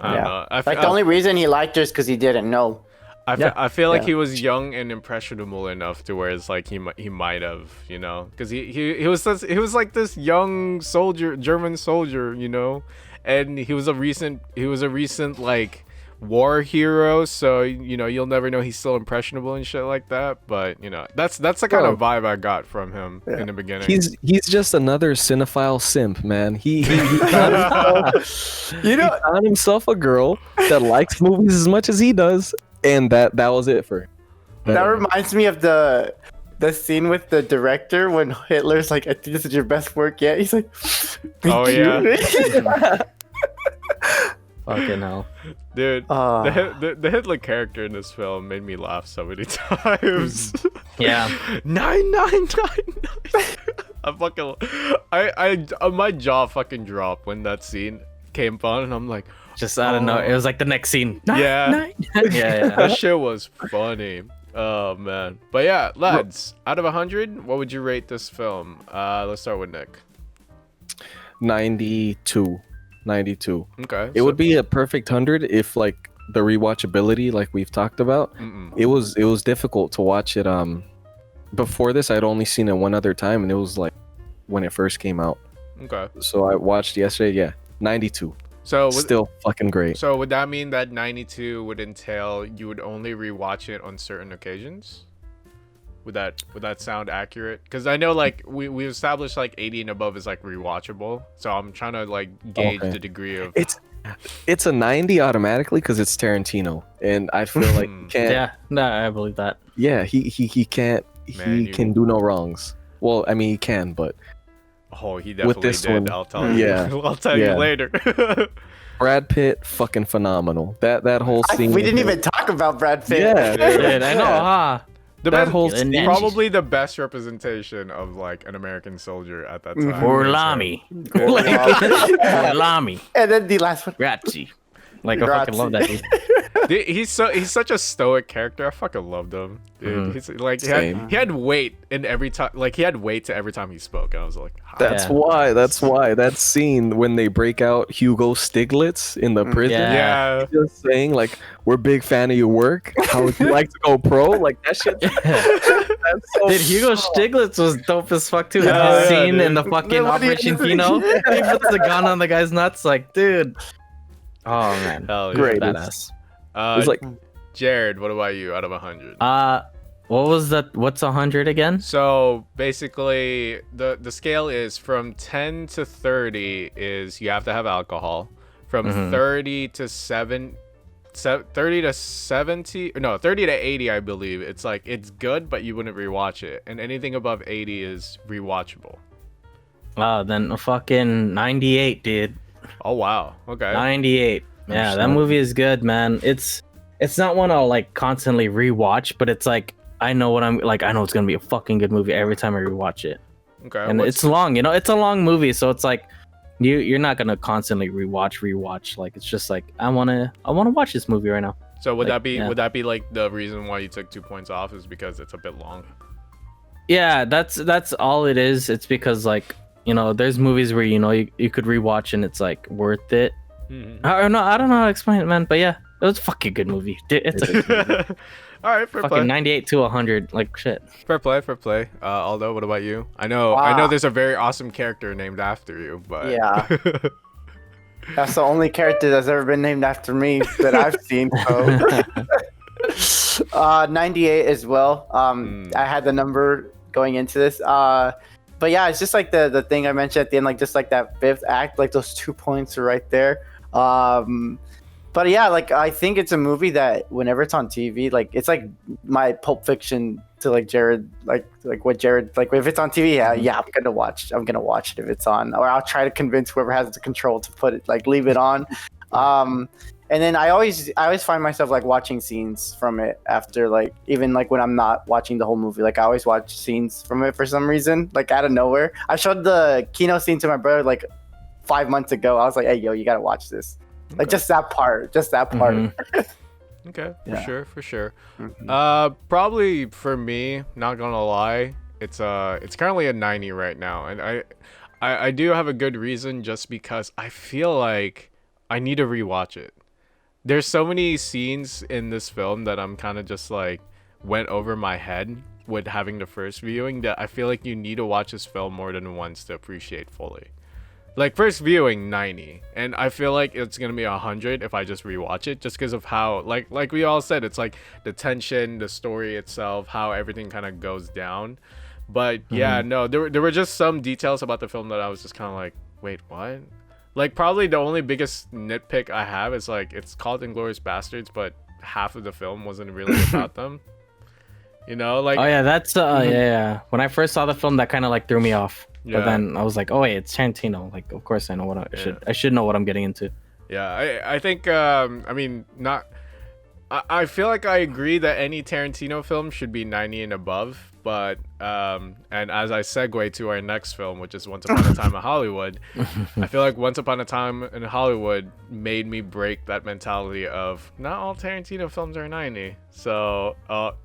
I don't Yeah. know. Like the only reason he liked her is because he didn't know. I feel like Yeah. he was young and impressionable enough to where it's like he might have, you know, because he was like this young soldier, German soldier, you know, and he was a recent like war hero, so you know you'll never know he's still impressionable and shit like that. But you know that's the kind of vibe I got from him in the beginning. He's just another cinephile simp, man. He found himself a girl that likes movies as much as he does, and that was it for him. That reminds me of the scene with the director when Hitler's like, I think this is your best work yet. He's like, thank Oh, you. yeah. Fucking hell. Dude, Uh, the Hitler character in this film made me laugh so many times. Yeah. 9999. I fucking, my jaw fucking dropped when that scene came on, and I'm like, Just I don't know. It was like the next scene. Yeah. yeah. that shit was funny. Oh man, but yeah, lads, out of 100, what would you rate this film? Let's start with Nick. 92. Okay, It would be a perfect 100 if like the rewatchability, like we've talked about. It was difficult to watch it. Before this, I'd only seen it one other time, and it was like when it first came out. Okay, So I watched yesterday. Yeah, 92. so Still fucking great. so would that mean that 92 would entail you would only rewatch it on certain occasions? Would that sound accurate? Because I know like we established like 80 and above is like rewatchable, so I'm trying to like gauge Okay. the degree of. It's a 90 automatically because it's Tarantino, and I feel like he can't. Yeah. No, I believe that. Yeah, he can't. Man, He can do no wrongs. Well, I mean he can, but Oh, he definitely this did. one, I'll tell you. yeah, I'll tell you yeah. later. Brad Pitt, fucking phenomenal. That whole scene. we didn't with him- even talk about Brad Pitt. Yeah. Dude, I know, huh? The That best, whole scene- probably the best representation of like an American soldier at that time. Orlami. Orlami. And then the last one. Grazie. Like, I fucking love that dude. Dude, he's such a stoic character. I fucking loved him. Dude, he's like Same. he had weight in every time. Like he had weight to every time he spoke, and I was like, That's Yeah. why. That's why. That scene when they break out Hugo Stiglitz in the prison. Yeah. yeah. Just saying like, we're a big fan of your work. How would you like to go pro? Like that shit. That's so Dude, Hugo Stiglitz was dope as fuck too. Yeah, His yeah, scene in dude. the fucking Then what do you Operation think? Kino. He puts the gun on the guy's nuts. Like, dude. Oh man, Hell yeah. Great. badass. It's like Jared, what about you? Out of 100. What was that? What's 100 again? So basically, the scale is from 10 to 30 is you have to have alcohol. From 30 to 30 to 70, no, 30 to 80, I believe. It's like it's good, but you wouldn't rewatch it. And anything above 80 is rewatchable. Then fucking 98, dude. Oh wow. Okay. 98. Yeah, that movie is good, man. It's not one I'll like constantly rewatch, but it's like I know what I'm like. I know it's gonna be a fucking good movie every time I rewatch it. Okay. And it's long, it's a long movie, so it's like you're not gonna constantly rewatch. Like it's just like I wanna watch this movie right now. so would like, that be like the reason why you took 2 points off is because it's a bit long? Yeah, that's all it is. It's because like there's movies where you could rewatch and it's like worth it. I don't know how to explain it, man. But yeah, it was a fucking good movie. It's a All right, fair fucking play. 98 to 100, like shit. Fair play. Aldo, what about you? I know Wow. there's a very awesome character named after you, but Yeah. That's the only character that's ever been named after me that I've seen. So. 98 as well. I had the number going into this. But yeah, it's just like the thing I mentioned at the end, like just like that fifth act, like those 2 points are right there. But yeah, like I think it's a movie that whenever it's on TV, like it's like my Pulp Fiction to like Jared, like what Jared, like if it's on TV, yeah, I'm gonna watch it if it's on, or I'll try to convince whoever has the control to put it, like leave it on. And then I always find myself like watching scenes from it after, like even like when I'm not watching the whole movie, like I always watch scenes from it for some reason, like out of nowhere. I showed the Kino scene to my brother like 5 months ago. I was like, hey yo, you gotta watch this. Okay. Like just that part. Okay, Yeah. for sure. Mhm. Probably for me, not gonna lie, it's currently a 90 right now, and I do have a good reason, just because I feel like I need to rewatch it. There's so many scenes in this film that I'm kind of just like went over my head with having the first viewing, that I feel like you need to watch this film more than once to appreciate fully. Like first viewing 90, and I feel like it's gonna be 100 if I just rewatch it, just because of how like we all said, it's like the tension, the story itself, how everything kind of goes down. But yeah, no, there were just some details about the film that I was just kind of like, wait, what? Like probably the only biggest nitpick I have is like it's called Inglorious Basterds, but half of the film wasn't really about them. You know, like Oh yeah, that's yeah. When I first saw the film, that kind of like threw me off. Yeah. But then I was like, oh wait, it's Tarantino. Like, of course I know what I should know what I'm getting into. Yeah, I think I mean not. I feel like I agree that any Tarantino film should be 90 and above, but and as I segue to our next film, which is Once Upon a Time in Hollywood, I feel like Once Upon a Time in Hollywood made me break that mentality of not all Tarantino films are 90. So,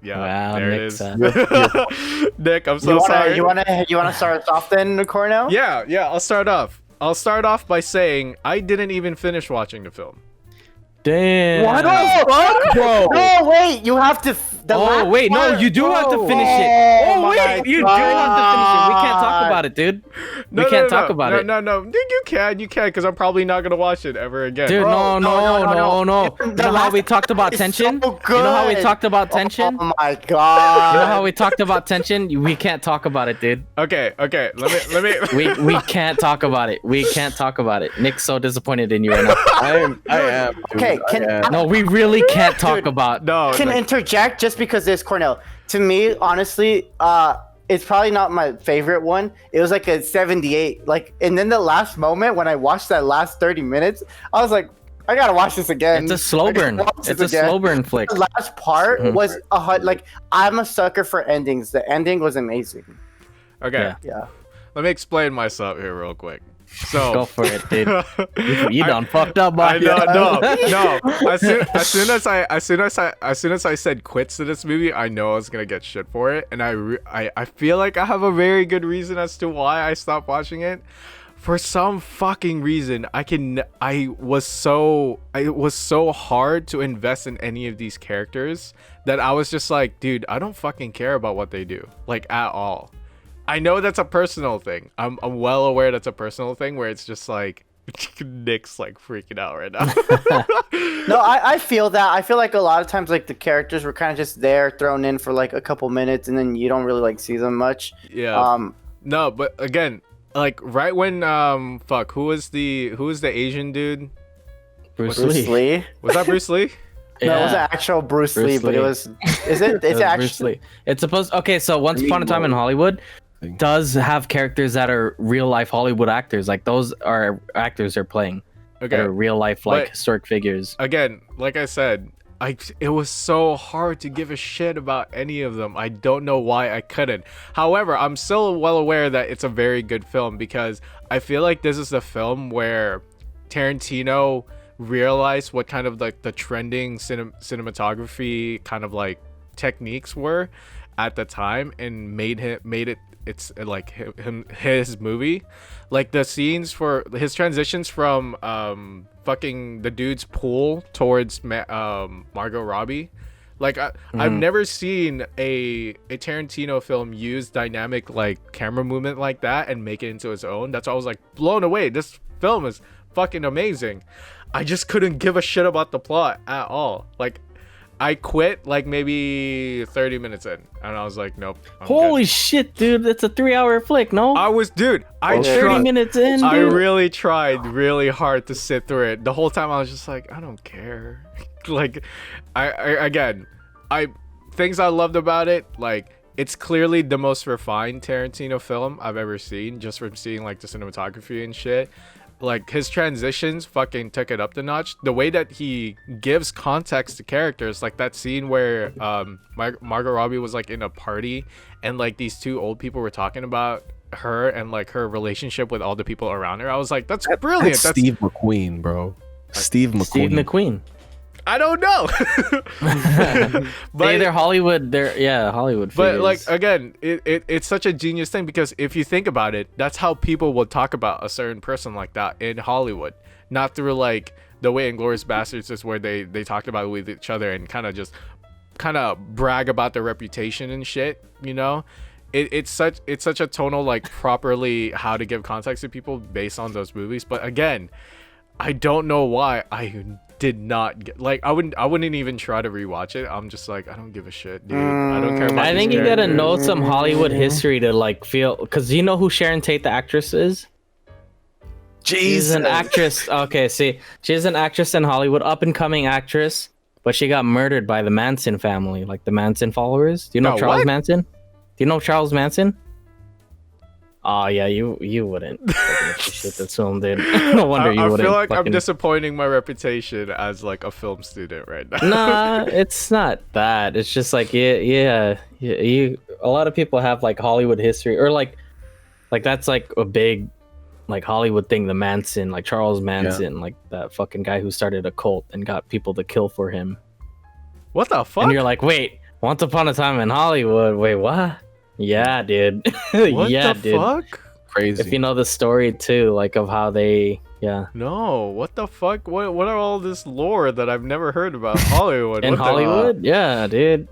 yeah, Wow, there it Nick's, is. Nick, I'm so sorry. You wanna start us off then, Cornell? Yeah, I'll start off. I'll start off by saying I didn't even finish watching the film. Damn. What the fuck, bro? No, wait, you have to. Oh wait, no, you do have to finish it. Oh wait, you do have to finish it. We can't talk about it, dude. We can't talk about it. No, you can, because I'm probably not gonna watch it ever again. Dude, Bro, no. no. You know how we talked about tension? so You know how we good. talked about tension? Oh my god. You know how we talked about tension? We can't talk about it, dude. Okay. Let me. We can't talk about it. We can't talk about it. Nick's so disappointed in you right now. I am. Dude, Okay, can I am. No, we really can't talk Dude, about. No. can interject just because this Cornell. To me, honestly, it's probably not my favorite one. It was like a 78. Like, and then the last moment when I watched that last 30 minutes, I was like, I gotta watch this again. It's a slow I gotta burn. watch It's this a again. slow burn flick. The last part was like, I'm a sucker for endings. The ending was amazing. Okay. Yeah. Yeah. Let me explain myself here real quick. So Go for it, dude. You done fucked up, boy. I know, no. As soon as I said quits to this movie, I know I was gonna get shit for it, and I feel like I have a very good reason as to why I stopped watching it. For some fucking reason, it was so hard to invest in any of these characters that I was just like, dude, I don't fucking care about what they do, like at all. I know that's a personal thing. I'm well aware that's a personal thing where it's just like Nick's like freaking out right now. No, I feel that. I feel like a lot of times, like the characters were kind of just there, thrown in for like a couple minutes, and then you don't really like see them much. Yeah. No, but again, like right when who was the Asian dude? Bruce Bruce Lee. Lee. Was that Bruce Lee? No, it was actual Bruce Lee, but it Lee. was. Is it? It It's was actually. Bruce Lee. It's supposed. Okay, so Once Upon a Time in Hollywood does have characters that are real life Hollywood actors. Like those are actors they're playing. That are Okay. real life like But- historic figures. Again, like I said, it was so hard to give a shit about any of them. I don't know why I couldn't. However, I'm still well aware that it's a very good film, because I feel like this is the film where Tarantino realized what kind of like the trending cinematography kind of like techniques were at the time, and made it it's like his movie. Like the scenes for his transitions from fucking the dude's pool towards Margot Robbie. Like I've never seen a Tarantino film use dynamic like camera movement like that and make it into its own. That's why I was like blown away. This film is fucking amazing. I just couldn't give a shit about the plot at all. Like, I quit like maybe 30 minutes in, and I was like, nope. I'm Holy good. shit, dude! That's a 3-hour flick. No, I was, dude. I Okay. 30 tried. minutes in, dude. I really tried really hard to sit through it. The whole time I was just like, I don't care. Like, I things I loved about it, like, it's clearly the most refined Tarantino film I've ever seen, just from seeing like the cinematography and shit. Like, his transitions fucking took it up the notch. The way that he gives context to characters, like that scene where Margot Robbie was like in a party and like these two old people were talking about her and like her relationship with all the people around her. I was like, that's brilliant. That's Steve McQueen, bro. Steve McQueen. Steve McQueen. I don't know. They're Hollywood. They're Hollywood. But figures. like, again, it's such a genius thing, because if you think about it, that's how people will talk about a certain person like that in Hollywood, not through like the way Inglorious Basterds is, where they talked about it with each other and kind of brag about their reputation and shit, you know. It's such a tonal, like, properly how to give context to people based on those movies. But again, I don't know why I did not get, like, I wouldn't even try to rewatch it. I'm just like, I don't give a shit, dude. I don't care about I these think you gotta characters. know some Hollywood history to like feel, because you know who Sharon Tate the actress is? She's an actress. Okay, see, she's an actress in Hollywood, up and coming actress, but she got murdered by the Manson family, like the Manson followers. Do you know Oh, Charles what? Manson? Do you know Charles Manson? Oh yeah, you wouldn't appreciate this film, dude. No wonder you I wouldn't. feel like I'm fucking- disappointing my reputation as like a film student right now. Nah, it's not that. It's just like you. A lot of people have like Hollywood history, or like that's like a big like Hollywood thing. The Manson, like Charles Manson, like that fucking guy who started a cult and got people to kill for him. What the fuck? And you're like, wait, once upon a time in Hollywood. Wait, what? Yeah, dude. What yeah, the dude. fuck? Crazy. If you know the story too, like of how they, No, what the fuck? What are all this lore that I've never heard about Hollywood? in What the- Hollywood, yeah, dude.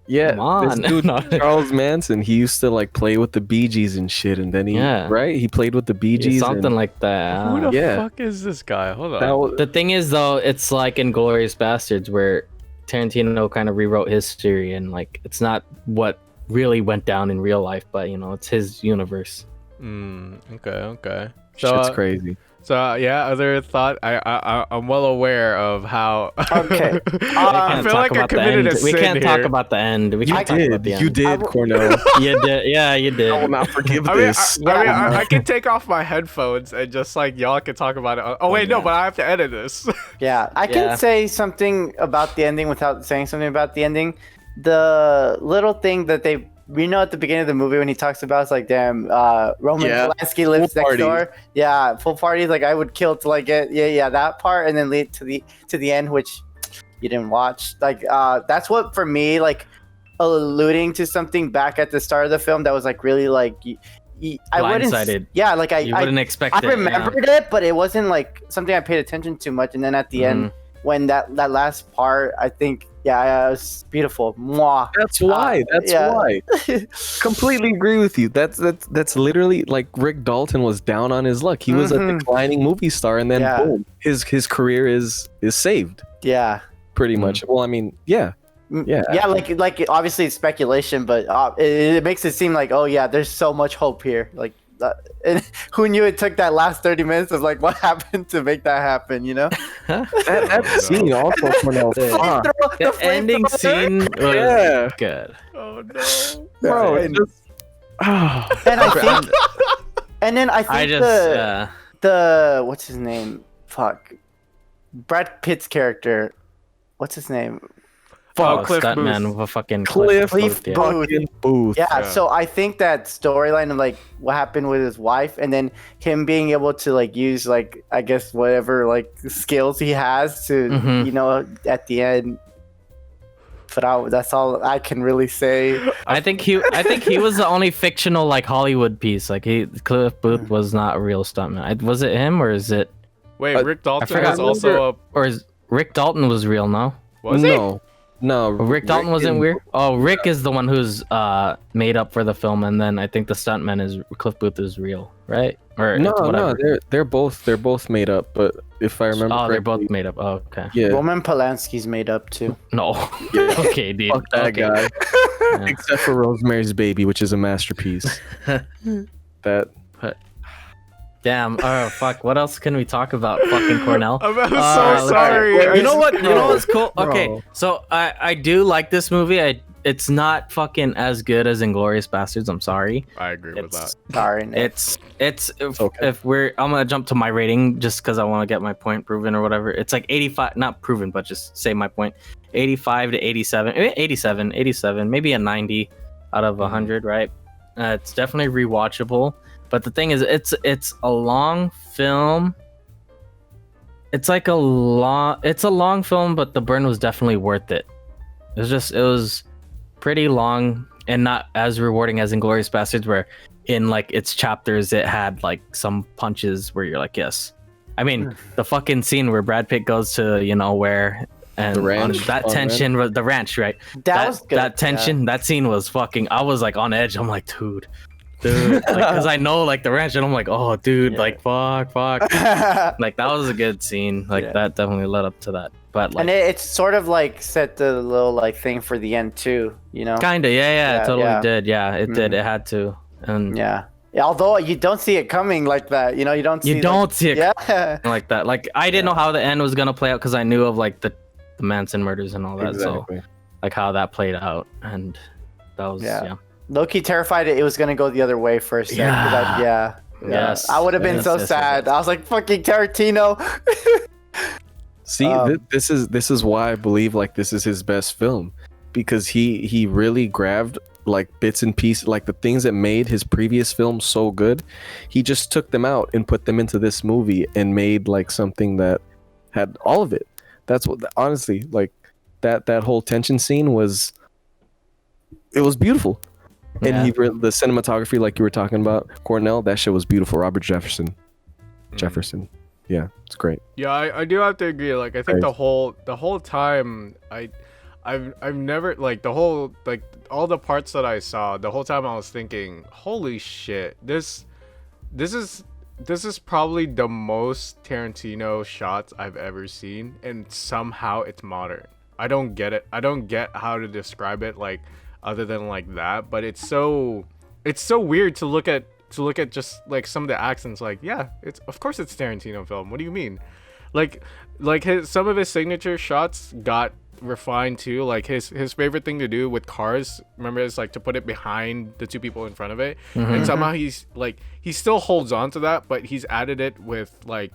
yeah, Come on. this dude No. Charles Manson, he used to like play with the Bee Gees and shit, and then he played with the Bee Gees, Something and like that. Who the Yeah. fuck is this guy? Hold on. that was, The thing is, though, it's like Inglorious Bastards, where Tarantino kind of rewrote history, and like it's not what really went down in real life, but you know, it's his universe. Okay. shit's crazy. So yeah, other thought. I'm well aware of how. Okay. I feel like I committed a sin We can't here. talk about the end. We can't talk about the end. You did, Cornell. You did. Yeah, you did. I will not forgive I mean, this. I can take off my headphones and just like y'all can talk about it. Oh wait, no, but I have to edit this. Yeah, I can Yeah. say something about the ending without saying something about the ending. The little thing that at the beginning of the movie when he talks about it's like, damn, Roman Yeah. Polanski lives Full next party. door. Yeah, full party. Like I would kill to like get that part and then lead to the end, which you didn't watch. Like that's what for me like alluding to something back at the start of the film that was like really like. I wouldn't. Blindsided. Yeah, like You wouldn't expect I it. yeah. remembered it, but it wasn't like something I paid attention to much. And then at the end, when that last part, I think, it was beautiful. Mwah. That's why. That's yeah. why. Completely agree with you. That's literally like Rick Dalton was down on his luck. He was a Mhm. declining movie star, and then Yeah. boom, his career is saved Yeah. pretty much. Well, I mean, yeah. Yeah. Yeah, like obviously it's speculation, but it makes it seem like, oh yeah, there's so much hope here. Like, and who knew it took that last 30 minutes of like what happened to make that happen? You know, That scene also, Cornell. Fuck. The ending flamethrower. scene was Yeah. good. Oh no. Bro, it just, And I think, and then I think I just the what's his name? Fuck, Brad Pitt's character. What's his name? Oh, Cliff Booth. Stuntman with a fucking Cliff Booth, yeah. Booth. fucking Booth. Yeah, Yeah. so I think that storyline of like what happened with his wife, and then him being able to like use like I guess whatever like skills he has to Mhm. you know at the end. But that's all I can really say. I think he was the only fictional like Hollywood piece. Like Cliff Booth was not a real stuntman. Was it him or is it Wait, Rick Dalton forgot. was also a. or is Rick Dalton was real? No, Was he? No. Rick Dalton wasn't and- weird. Oh, Rick is the one who's made up for the film, and then I think the stuntman is Cliff Booth is real, right? or No, it's whatever. they're both made up. But if I remember, Oh, they're correctly, both made up. Oh, okay. Yeah, Roman Polanski's made up too. No. Yeah. Okay, dude. fuck that Okay. guy. Yeah. Except for Rosemary's Baby, which is a masterpiece. That Damn. Oh fuck. What else can we talk about? Fucking Cornell. I'm so let's- sorry. You know what? You know what's cool? Bro. Okay, so I do like this movie. It's not fucking as good as Inglorious Bastards. I'm sorry. I agree with It's that. Sorry, Nick. it's Okay. if we're I'm gonna jump to my rating just because I want to get my point proven or whatever. It's like 85, not proven, but just say my point. 85 to 87, 87, maybe a 90 out of 100, right? It's definitely rewatchable. But the thing is, it's a long film. It's like a long film, but the burn was definitely worth it. It was pretty long and not as rewarding as Inglorious Bastards, where in like its chapters it had like some punches where you're like, yes. I mean, the fucking scene where Brad Pitt goes to where and The ranch. that Oh, tension was the ranch, right? That was good. That tension, that scene was fucking. I was like on edge. I'm like, dude, because I know like the ranch, and I'm like, oh, dude, Yeah. like fuck. Yeah. Like that was a good scene. Like Yeah. that definitely led up to that. But like, And it's sort of like set the little like thing for the end too, you know? kinda, yeah, Yeah, it totally yeah. did. Yeah, it did. Mhm. It had to. And Yeah. Yeah, although you don't see it coming like that, you know, you don't see you don't see it Yeah. like that. Like I didn't know how the end was gonna play out because I knew of like the Manson murders and all that. So exactly. like how that played out, and that was Yeah. Low-key terrified it was gonna go the other way for a second. Yeah. Yeah. Yes. I would have been Yes, so yes, yes, sad. yes. I was like, fucking Tarantino. See, this is why I believe like this is his best film, because he really grabbed like bits and pieces, like the things that made his previous film so good. He just took them out and put them into this movie and made like something that had all of it. That's what, honestly, like that whole tension scene was beautiful. And Yeah. the cinematography, like you were talking about, Cornell, that shit was beautiful. Robert Jefferson. Yeah, it's great. Yeah, I do have to agree. Like, I think Right. the whole time I've never like the whole like all the parts that I saw the whole time I was thinking, holy shit, this is probably the most Tarantino shots I've ever seen, and somehow it's modern. I don't get it. I don't get how to describe it like other than like that, but it's so weird to look at just like some of the accents. Like, yeah, of course it's Tarantino film. What do you mean? Like some of his signature shots got refined too. Like his favorite thing to do with cars, remember, is like to put it behind the two people in front of it. And somehow he still holds on to that, but he's added it with like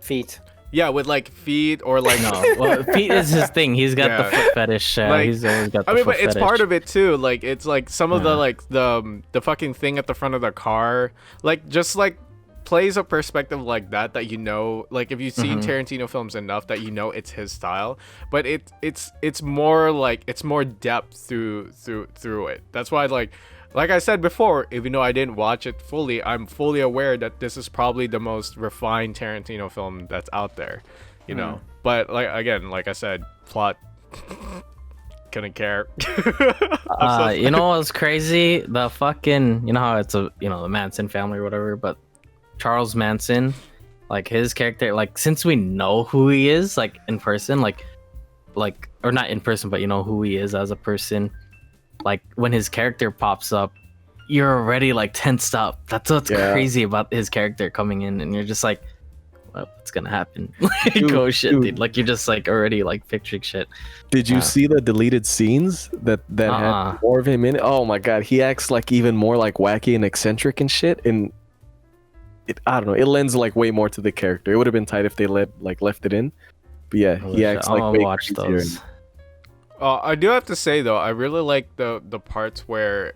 Feet. with like feet or like No, well, feet is his thing. He's got the Yeah. foot fetish. Like, He's always got the I mean, foot but it's fetish. part of it too. Like, it's like some of the Yeah. like the fucking thing at the front of the car, like just like plays a perspective like that you know, like if you've seen Tarantino films enough that you know it's his style. But it's more like it's more depth through it. That's why like I said before, even though I didn't watch it fully, I'm fully aware that this is probably the most refined Tarantino film that's out there. You know, but like again, like I said, plot couldn't care. You know what's crazy? The fucking, you know how it's the Manson family or whatever, but Charles Manson, like his character, like since we know who he is, like in person, like or not in person, but you know who he is as a person, like when his character pops up, you're already like tensed up. That's what's Yeah. crazy about his character coming in, and you're just like, what's gonna happen? Like, Dude, oh shit, dude. dude. Like you're just like already like picturing shit. Did you Yeah. see the deleted scenes that Uh-uh. had more of him in it? Oh my god, he acts like even more like wacky and eccentric and shit. And I don't know, it lends like way more to the character. It would have been tight if they left it in. But yeah, he acts like I'll way watch crazier. those. I do have to say though, I really like the parts where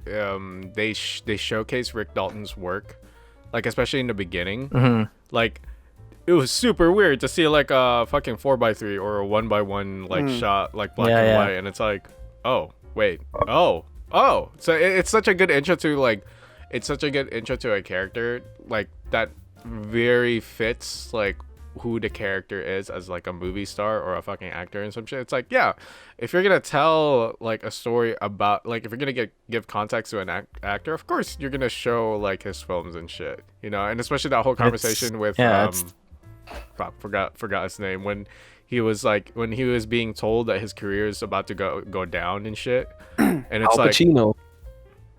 they showcase Rick Dalton's work, like especially in the beginning. Mhm. Like it was super weird to see like a fucking 4x3 or a 1x1 like shot like black Yeah, and yeah. white, and it's like, oh wait, oh. So it's such a good intro to a character like that very fits like who the character is as like a movie star or a fucking actor and some shit. It's like, yeah, if you're gonna tell like a story about, like, if you're gonna give context to an actor, of course you're gonna show like his films and shit, you know. And especially that whole conversation with fuck, forgot his name, when he was being told that his career is about to go down and shit, and it's Al Pacino.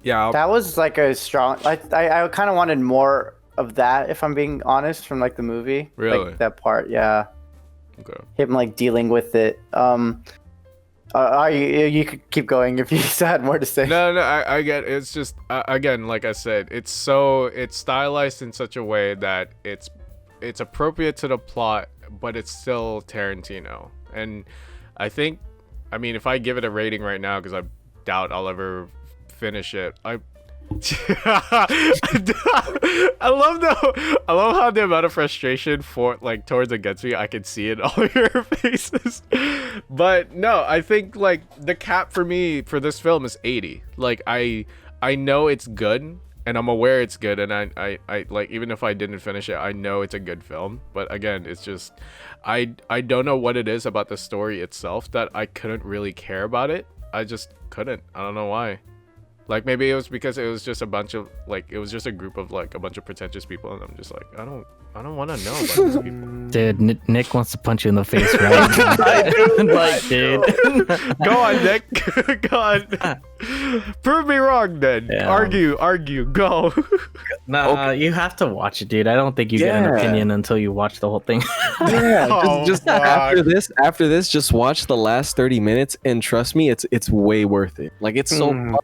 yeah, That was like a strong. I kind of wanted more of that, if I'm being honest, from like the movie. Really? Like, that part, yeah. okay. Him like dealing with it. You could keep going if you still had more to say. No, I get it. It's just again, like I said, it's stylized in such a way that it's appropriate to the plot, but it's still Tarantino. And I think, I mean, if I give it a rating right now, because I doubt I'll ever finish it, I love how the amount of frustration towards against me, I can see it all your faces. But no, I think like the cap for me for this film is 80. Like I know it's good, and I'm aware it's good, and I like, even if I didn't finish it, I know it's a good film. But again, it's just I don't know what it is about the story itself that I couldn't really care about it. I just couldn't. I don't know why. Like, maybe it was because it was just a bunch of like, it was just a group of like a bunch of pretentious people, and I'm just like, I don't want to know about these people. Dude, Nick wants to punch you in the face, right? Like, dude. Go on, Nick. Go on. Prove me wrong, then. Yeah. Argue. Go. Nah, you have to watch it, dude. I don't think you get an Yeah. opinion until you watch the whole thing. Yeah, Oh, just fuck. after this, just watch the last 30 minutes, and trust me, it's way worth it. Like, it's so fun.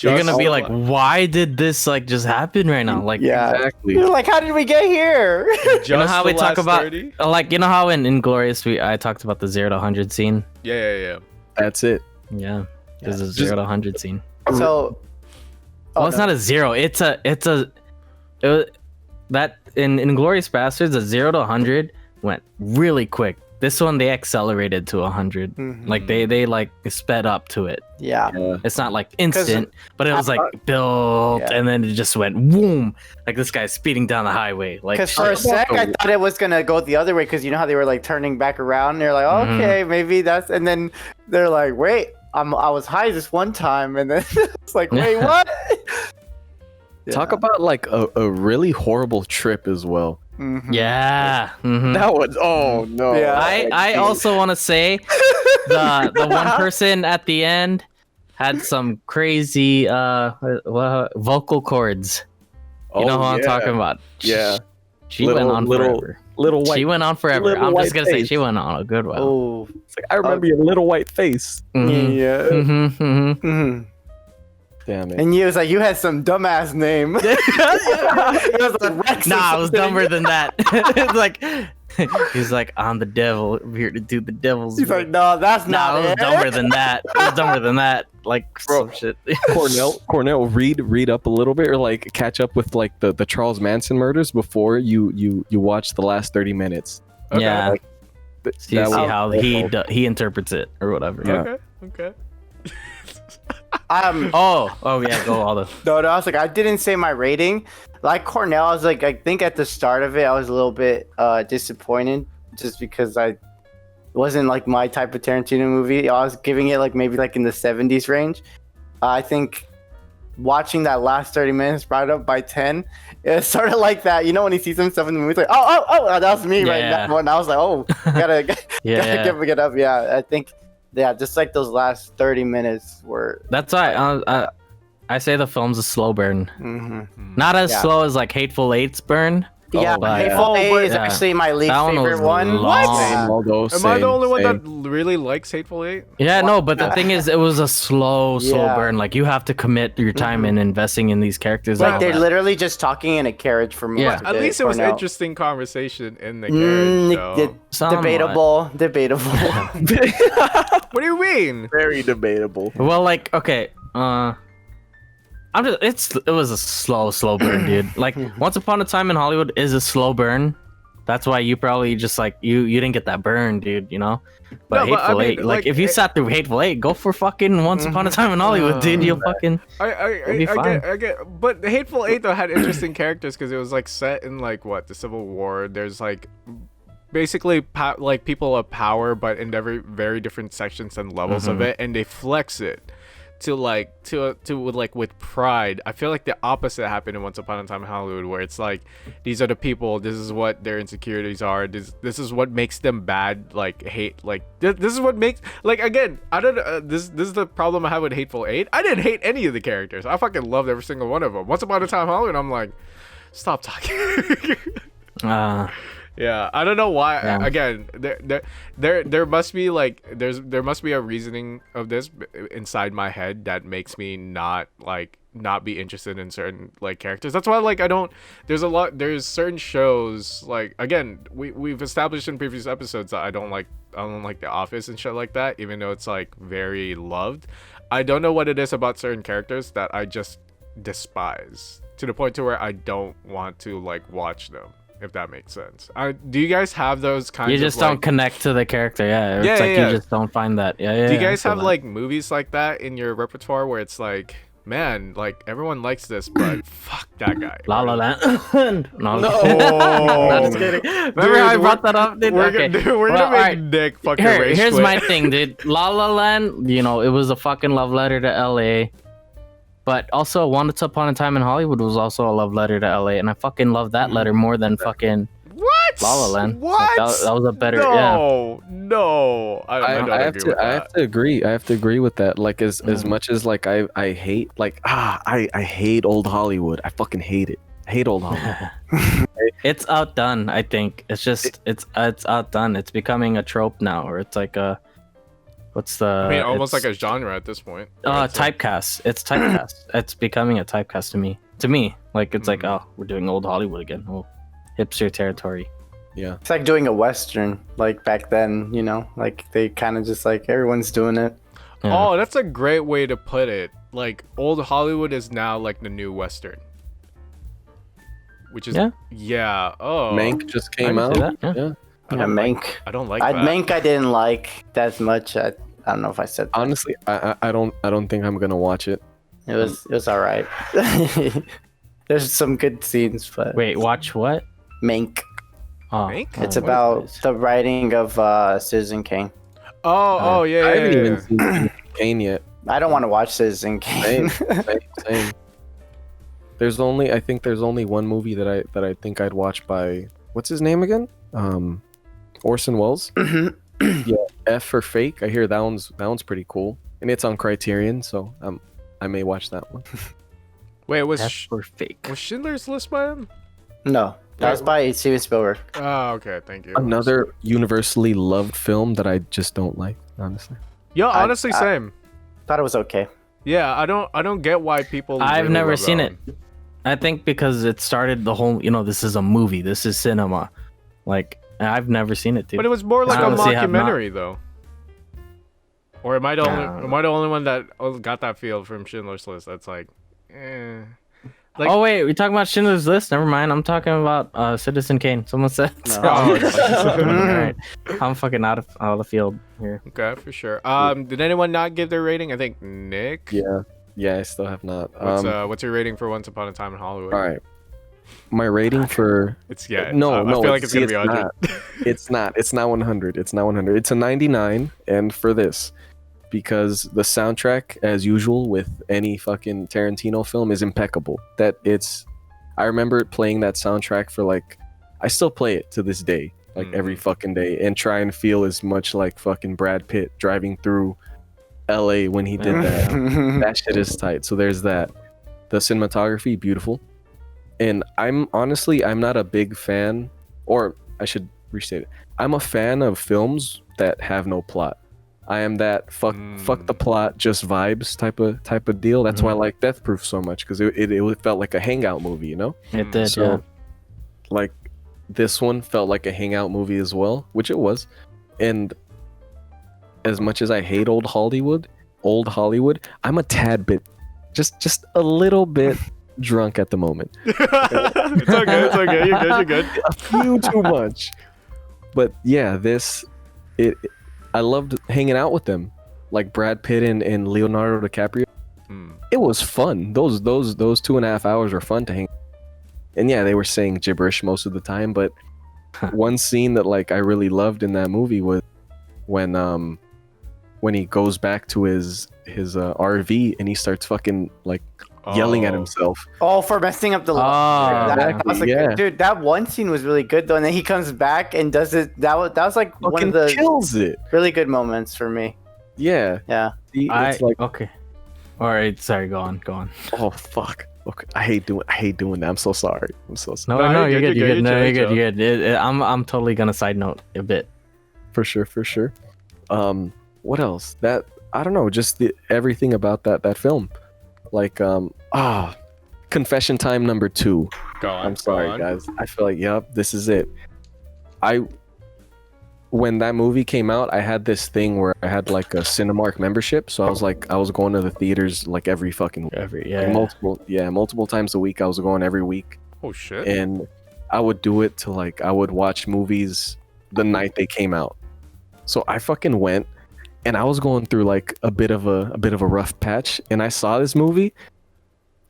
You're gonna be Just- like, why did this like just happen right now? Like, Yeah. Exactly. You're like, how did we get here? just you know how the we talk last about 30? like, you know how in Inglorious I talked about the 0 to 100 scene. Yeah. That's it. Yeah, there's a Just- 0 to 100 scene. So, Well, it's not a 0. That in Inglorious Basterds, a 0 to 100 went really quick. This one they accelerated to 100. Like they like sped up to it. Yeah. It's not like instant, but it was like built, Yeah. and then it just went boom. Like this guy's speeding down the highway. Like, Because for a sec, I thought it was gonna go the other way. Because you know how they were like turning back around. And they're like, okay, maybe that's. And then they're like, wait, I was high this one time, and then it's like, wait, what? Talk about like a really horrible trip as well. yeah. Mhm. That was no. Yeah. I also want to say the one person at the end had some crazy vocal cords. You know who I'm talking about? Yeah. She went on forever. Little white. She went on forever. little I'm just white gonna say face. she went on a good while. Oh, It's like, I remember your little white face. Mhm. yeah. Mhm, mhm. Mhm. Damn it. And you was like, you had some dumbass name. It was like Rex or Nah, it was something. dumber than that. It's like he's like, I'm the devil. I'm here to do the devil's He's work. like, no, that's Nah, not it was it. dumber than that. It was dumber than that. Like some shit. Cornell, read up a little bit, or like catch up with like the Charles Manson murders before you watch the last 30 minutes. Okay. Yeah. See That was- how he interprets it or whatever. Yeah. Okay. Oh yeah, go all the. No, I was like, I didn't say my rating. Like Cornell, I was like, I think at the start of it, I was a little bit disappointed just because it wasn't like my type of Tarantino movie. I was giving it like maybe like in the 70s range. I think watching that last 30 minutes brought it up by 10. It's sort of like that, you know, when he sees himself in the movie, it's like, oh, that was me right Yeah. now. And I was like, oh, gotta Yeah. give it up. Yeah, I think, yeah, just like those last 30 minutes were. That's why I say the film's a slow burn. Mhm. Not as Yeah. slow as like Hateful Eight's burn. Yeah, but- Hateful Eight is yeah. actually my least That one favorite was one. long. Same, although, Am I the only one same. that really likes Hateful Eight? Yeah, no, but the thing is, it was a slow Yeah. burn. Like you have to commit your time in investing in these characters. Like and they're all that. literally just talking in a carriage for most Yeah. of At least it was Cornell. interesting conversation in the carriage. though. Somewhat. Debatable. What do you mean? Very debatable. Well, like okay, it was a slow burn, dude. Like Once Upon a Time in Hollywood is a slow burn. That's why you probably just like you didn't get that burn, dude. You know. But No, but I Hateful mean, Eight, like if you it- sat through Hateful Eight, go for fucking Once Upon a Time in Hollywood, dude. You'll fucking I be fine. get, but the Hateful Eight though had interesting characters because it was like set in like what, the Civil War. There's like basically like people of power, but in very different sections and levels of it, and they flex it to like with pride. I feel like the opposite happened in Once Upon a Time in Hollywood, where it's like these are the people, this is what their insecurities are, this is what makes them bad, like hate, like this is what makes, like, again, I don't this is the problem I have with Hateful Eight. I didn't hate any of the characters. I fucking loved every single one of them. Once Upon a Time in Hollywood, I'm like, stop talking. Yeah, I don't know why. Yeah. Again, there must be like there must be a reasoning of this inside my head that makes me not be interested in certain like characters. That's why like I don't. There's certain shows, like, again, we've established in previous episodes that I don't like The Office and shit like that, even though it's like very loved. I don't know what it is about certain characters that I just despise to the point to where I don't want to like watch them. If that makes sense. Do you guys have those kinds of, you just don't connect to the character, yeah. It's like you just don't find that. Yeah. Do you guys have like movies like that in your repertoire where it's like, man, like everyone likes this, but fuck that guy? La La Land. No. I'm just kidding. Remember how I brought that up? Dude? We're gonna make Nick fucking rage Here's quit. my thing, dude. La La Land, it was a fucking love letter to LA. But also, Once Upon a Time in Hollywood was also a love letter to LA, and I fucking love that letter more than fucking What? La La Land. What? Like, that was a better, No. I have to agree. I have to agree with that. Like as much as like I hate like I hate old Hollywood. I fucking hate it. I hate old Hollywood. It's outdone. I think it's just it's outdone. It's becoming a trope now, or it's like a. What's the? I mean, almost like a genre at this point. Typecast. It's typecast. It's becoming a typecast to me. Like it's like, oh, we're doing old Hollywood again. Oh, hipster territory. Yeah. It's like doing a Western, like back then, like they kind of just like everyone's doing it. Yeah. Oh, that's a great way to put it. Like old Hollywood is now like the new Western. Which is yeah. Oh, Mank just came I out. can see that, yeah. Yeah, Mank. I don't like that. Mank I didn't like that much. I don't know if I said that. Honestly, I don't think I'm gonna watch it. It was all right. There's some good scenes, but Wait, watch what? Mank. Oh, Mank? It's what about is it? the writing of Citizen Kane. Oh, yeah. I haven't even seen Citizen Kane yet. I don't want to watch Citizen Kane. Same. I think there's only one movie that I think I'd watch by what's his name again? Orson Welles. Yeah, F for Fake. I hear that one's pretty cool, and it's on Criterion, so I may watch that one. Wait, was F for fake. was Schindler's List by him? No, that was by Steven Spielberg. Oh, okay, thank you. Another universally loved film that I just don't like, honestly. Yeah, honestly, same. Thought it was okay. Yeah, I don't get why people. I've really never love seen that it. one. I think because it started the whole, this is a movie. This is cinema. Like, I've never seen it, dude. But it was more like a honestly have not. mockumentary, though. Or am I the only one that got that feel from Schindler's List? That's like, Like, oh wait, we talking about Schindler's List? Never mind. I'm talking about Citizen Kane. Someone said. No. Oh, Alright. I'm fucking out of the field here. okay, for sure. Did anyone not give their rating? I think Nick. Yeah, I still have not. What's your rating for Once Upon a Time in Hollywood? All right. My rating for It's I no, feel like it's gonna be 100. not. It's not. It's not 100. It's not 100. It's a 99. And for this, because the soundtrack, as usual with any fucking Tarantino film, is impeccable. I remember playing that soundtrack for I still play it to this day, every fucking day, and try and feel as much like fucking Brad Pitt driving through LA when he did that. That shit is tight. So there's that. The cinematography, beautiful. And I'm not a big fan, or I should restate it. I'm a fan of films that have no plot. I am that fuck the plot, just vibes type of deal. That's why I like Death Proof so much, because it felt like a hangout movie, It did, So, this one felt like a hangout movie as well, which it was. And as much as I hate old Hollywood, I'm a tad bit, just a little bit drunk at the moment. It's okay. You're good. A few too much. But yeah, I loved hanging out with them, like Brad Pitt and Leonardo DiCaprio. It was fun. Those 2.5 hours were fun to hang. And yeah, they were saying gibberish most of the time, but one scene that like I really loved in that movie was when he goes back to his RV and he starts fucking like yelling at Oh. himself. Oh, for messing up the. Oh, that was like, yeah. dude, that one scene was really good though, and then he comes back and does it. That was like one Fucking of the kills it. really good moments for me. Yeah. Yeah. It's like, okay. All right, sorry. Go on. oh fuck. Okay. I hate doing that. I'm so sorry. I'm so sorry. No, No, you're good. You're good. No, you're chill, good. You're good. I'm totally gonna side note a bit. For sure. What else? That I don't know, just everything about that film. Like Confession Time number 2. Go on. I'm sorry, go on. guys. I feel like, yep, this is it. When that movie came out, I had this thing where I had like a Cinemark membership, so I was going to the theaters like every fucking week. Multiple times a week. I was going every week, Oh shit. and I would do it to like I would watch movies the night they came out. So I fucking went, and I was going through like a bit of a rough patch, and I saw this movie,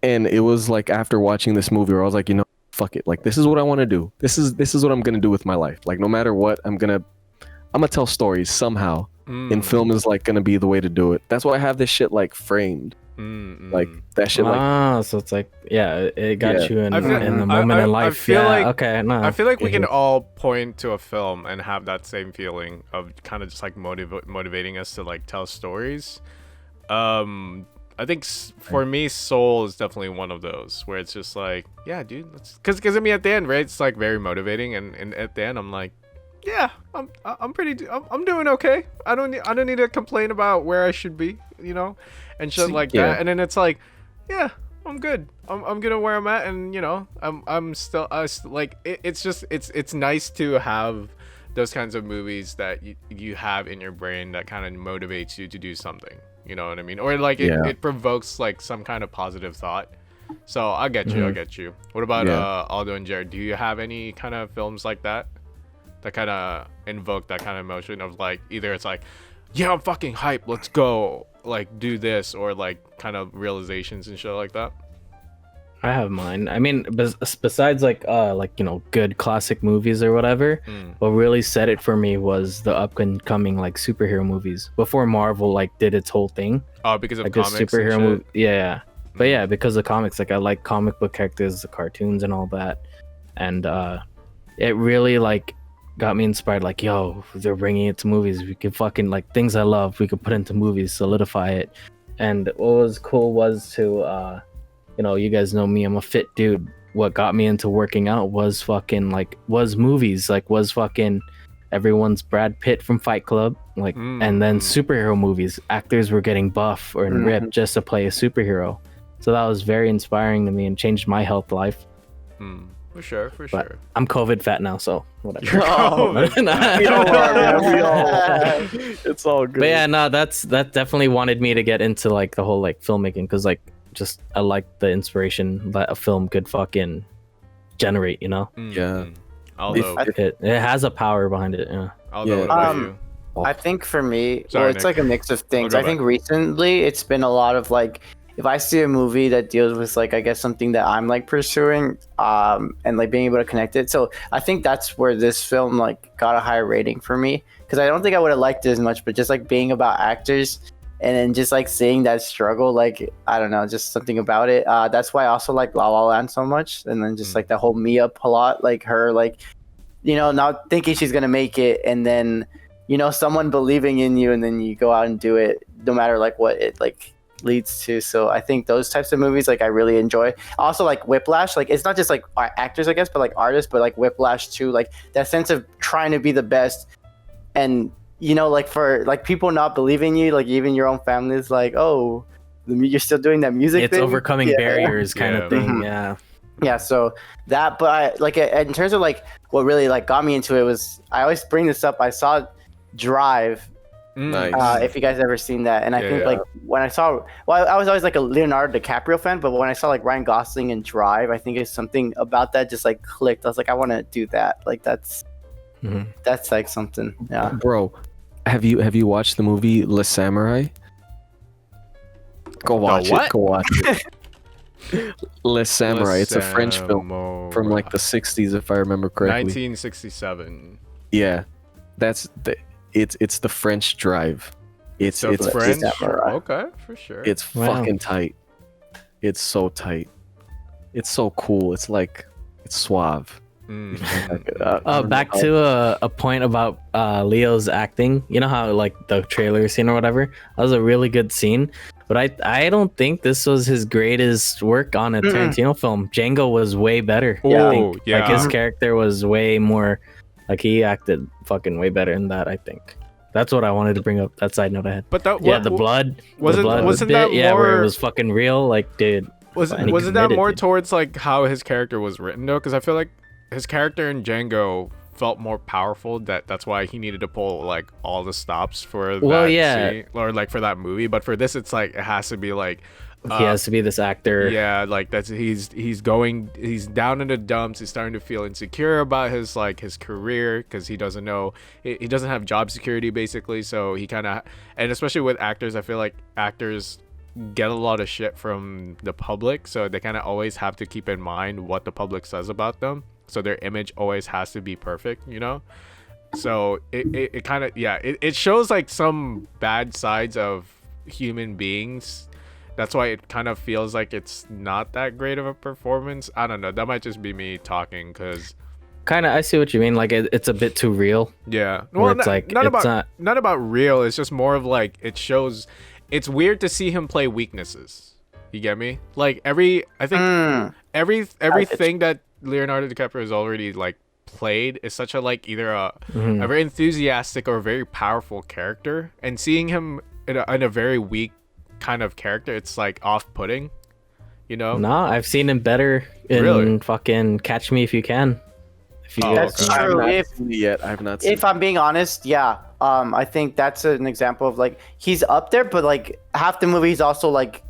and it was like after watching this movie where I was like, fuck it, like this is what I want to do. This is what I'm gonna do with my life. Like no matter what, I'm gonna tell stories somehow, and film is like gonna be the way to do it. That's why I have this shit like framed, like that shit. Like So it's like, yeah, it got you in I feel- the moment in life. I feel Yeah. like- Okay. No. I feel like we can all point to a film and have that same feeling of kind of just like motivating us to like tell stories. I think for me, Soul is definitely one of those where it's just like, yeah, dude, because I mean at the end, right, it's like very motivating, and at the end, I'm like, yeah, I'm doing okay. I don't need to complain about where I should be, and shit like yeah. that. And then it's like, yeah, I'm good. I'm good at where I'm at, and I'm still like it's nice to have those kinds of movies that you have in your brain that kind of motivates you to do something. You know what I mean? Or like it provokes like some kind of positive thought. So I get you. I get you. What about Aldo and Jared? Do you have any kind of films like that kind of invoke that kind of emotion of like either it's like, yeah, I'm fucking hyped, let's go, like do this, or like kind of realizations and shit like that? I have mine. I mean, besides like good classic movies or whatever, what really set it for me was the up and coming like superhero movies before Marvel like did its whole thing. Oh, because of Like comics the superhero and shit? movie. Yeah. But yeah, because of comics, like I like comic book characters, the cartoons and all that. And it really like got me inspired, like, yo, they're bringing it to movies. We can fucking like things I love, we could put into movies, solidify it. And what was cool was to you guys know me, I'm a fit dude. What got me into working out was movies, like was fucking everyone's Brad Pitt from Fight Club, like, and then superhero movies. Actors were getting buff or ripped just to play a superhero. So that was very inspiring to me and changed my health life. For sure. But I'm COVID fat now, so whatever. Oh, it's all good. But yeah, no, that definitely wanted me to get into like the whole like filmmaking, because like just I like the inspiration that a film could fucking generate, Yeah. Although, It has a power behind it. Yeah. although Yeah. what about you? I think for me, Sorry, it's Nick. like a mix of things. Go I think back. recently it's been a lot of like, if I see a movie that deals with like, I guess something that I'm like pursuing, and like being able to connect it. So I think that's where this film like got a higher rating for me, because I don't think I would have liked it as much, but just like being about actors and then just like seeing that struggle, like, I don't know, just something about it. That's why I also like La La Land so much. And then just like the whole Mia plot, like her, like, not thinking she's going to make it. And then, someone believing in you, and then you go out and do it no matter like what it like leads to. So I think those types of movies like I really enjoy. Also like Whiplash, like it's not just like actors I guess, but like artists, but like Whiplash too, like that sense of trying to be the best, and like for like people not believing you, like even your own family is like, oh, you're still doing that music It's thing? overcoming Yeah. barriers kind Yeah. of thing. Mhm. Yeah. So that, but I like in terms of like what really like got me into it was, I always bring this up, I saw Drive, Nice. if you guys ever seen that, and I Yeah, think yeah. like when I saw, I was always like a Leonardo DiCaprio fan, but when I saw like Ryan Gosling in Drive, I think it's something about that just like clicked. I was like, I want to do that. Like that's like something. Yeah. Bro, have you watched the movie Le Samurai? Go watch what? it. Go watch it. Les Samurai. Les It's a French film from like the 60s, if I remember correctly. 1967. Yeah, that's the. It's the French Drive. It's French. Samurai. Okay, for sure. It's Wow. fucking tight. It's so tight. It's so cool. It's like it's suave. Back to a point about Leo's acting. You know how like the trailer scene or whatever? That was a really good scene. But I don't think this was his greatest work on a Tarantino film. Django was way better. I think. yeah. Like his character was way more like he acted fucking way better in that, I think. That's what I wanted to bring up. That side note I had. But that Yeah, the blood. wasn't- the blood wasn't bit, that yeah, where more- it was fucking real, like dude. wasn't and he that committed, more dude. towards like how his character was written though? Because I feel like his character in Django felt more powerful. That's why he needed to pull like all the stops for Well, that yeah. scene, or like for that movie. But for this, it's like it has to be like. He has to be this actor. Yeah, like he's down in the dumps. He's starting to feel insecure about his career because he doesn't know he doesn't have job security basically. So he kind of, and especially with actors, I feel like actors get a lot of shit from the public, so they kind of always have to keep in mind what the public says about them. So their image always has to be perfect, you know. So it kind of it shows like some bad sides of human beings. That's why it kind of feels like it's not that great of a performance. I don't know. That might just be me talking, cause Kind of, I see what you mean. Like it's a bit too real. yeah. Where it's like, it's not about real. It's just more of like it shows. It's weird to see him play weaknesses. You get me? Like I think everything that Leonardo DiCaprio has already like played is such a like either a very enthusiastic or very powerful character, and seeing him in a very weak kind of character, it's like off-putting, you know. No, I've seen him better in Really? fucking Catch Me If You Can. If you Oh, That's okay. I've true. not If seen it yet. I've not seen. if I'm being honest, yeah. I think that's an example of like he's up there, but like half the movie he's also like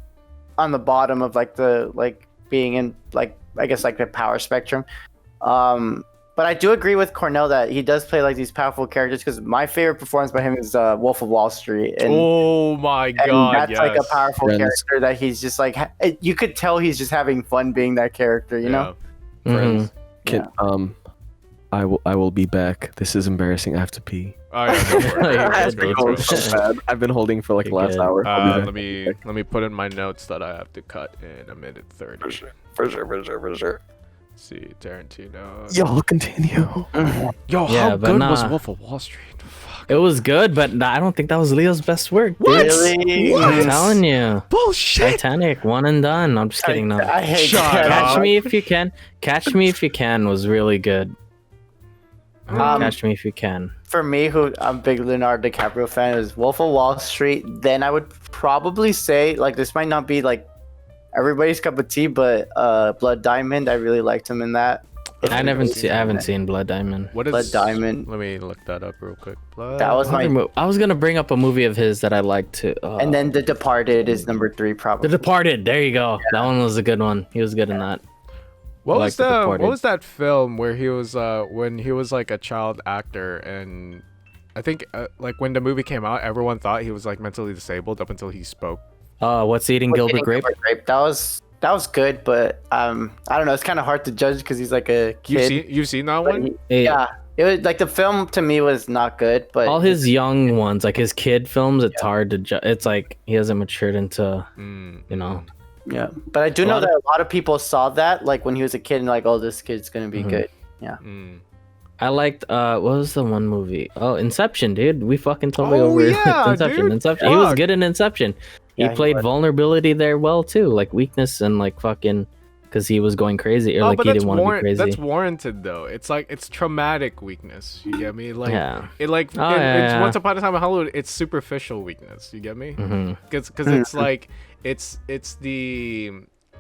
on the bottom of like the like being in like I guess like the power spectrum. But I do agree with Cornell that he does play like these powerful characters because my favorite performance by him is Wolf of Wall Street. And, Oh my and god, that's like a yes. powerful Friends. character that he's just like you could tell he's just having fun being that character, you know? Yeah. Mhm. Can, I will be back. This is embarrassing. I have to pee. Oh yeah, go for it. You're Let's good, go, dude. let's go. So bad. I've been holding for like the You're last good. hour. I'll be back. Let me put in my notes that I have to cut in a minute 30. For sure. See Tarantino. Y'all continue. Yo, Yeah, how but good was nah. Wolf of Wall Street? Fuck. It was good, but I don't think that was Leo's best work. Dude. Really? I'm telling you. Bullshit. Titanic, one and done. I'm just kidding. No. I hate Shut that. up. Catch Me If You Can. Catch Me If You Can was really good. Catch Me If You Can. For me, who I'm a big Leonardo DiCaprio fan, is Wolf of Wall Street. Then I would probably say like this might not be like everybody's cup of tea, but Blood Diamond. I really liked him in that. I haven't seen Blood Diamond. What is Blood Diamond. Let me look that up real quick. Blood. That was my. I was gonna bring up a movie of his that I liked too. And then The Departed is number 3, The probably. Departed. There you go. That one was a good one. He was good in that. What I was like The the Departed. what was that film where he was when he was like a child actor, and I think like when the movie came out, everyone thought he was like mentally disabled up until he spoke. What's Eating Gilbert Grape? That was good, but I don't know. It's kind of hard to judge because he's like a kid. You've seen that but one? yeah, it was like the film to me was not good, but All his young ones, like his kid films, it's hard to judge. It's like he hasn't matured into, you know. yeah. But I do know that a lot of people saw that like when he was a kid and like, oh, this kid's gonna be good. Mm. I liked what was the one movie? Oh, Inception, dude. We fucking totally Oh, over yeah, Inception. dude. Inception. He was Fuck. good in Inception. He Yeah, he played was. vulnerability there well too, like weakness and like fucking because he was going crazy or Oh, like but he that's didn't want to be crazy. that's warranted though. It's like it's traumatic weakness. You get me? Like Yeah. it like Oh, it's yeah. Once upon a time in Hollywood, it's superficial weakness. You get me? Mhm. Because it's like it's the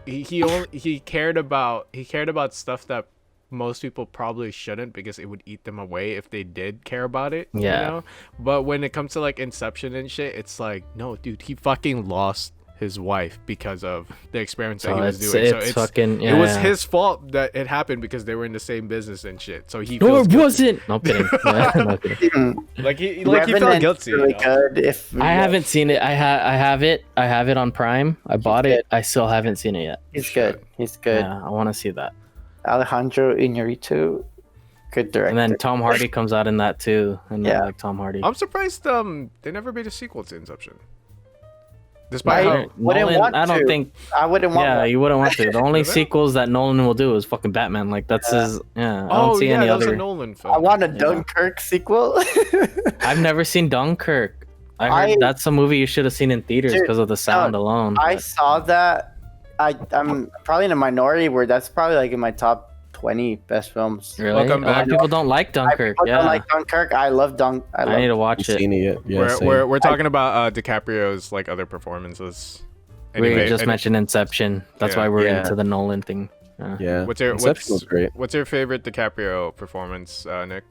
he cared about stuff that most people probably shouldn't because it would eat them away if they did care about it. Yeah. You know? But when it comes to like Inception and shit, it's like no, dude, he fucking lost his wife because of the experiments that So he was it's, doing. So it's fucking. it was yeah. his fault that it happened because they were in the same business and shit. So he No, feels it guilty. wasn't. No I'm kidding. Yeah, no kidding. Like he felt Revenant's guilty. Really you know? good. If I haven't seen it. I have it. I have it on Prime. I bought good. it. I still haven't seen it yet. He's good. He's good. Yeah, I want to see that. Alejandro Iñárritu, good director. And then Tom Hardy comes out in that too. And I Yeah. like Tom Hardy. I'm surprised they never made a sequel to Inception. Despite I how wouldn't Nolan, want I don't to. think. I wouldn't want. Yeah, one. you wouldn't want to. The only Really? sequels that Nolan will do is fucking Batman. Like that's his. Yeah, I don't see any that was a other. Nolan film. I want a Dunkirk sequel. I've never seen Dunkirk. I heard I- that's a movie you should have seen in theaters Dude, because of the sound alone. I but- saw that. I'm probably in a minority where that's probably like in my top 20 best films. Really? Welcome A lot back. of people don't like Dunkirk. I Yeah, don't like Dunkirk. I love Dunk. I I need to love. watch Haven't it. seen it yet. Yeah, same. we're talking about DiCaprio's like other performances. We just any- mentioned Inception. That's Yeah. why we're Yeah. into the Nolan thing. yeah. What's your Inception was great. what's your favorite DiCaprio performance, Nick?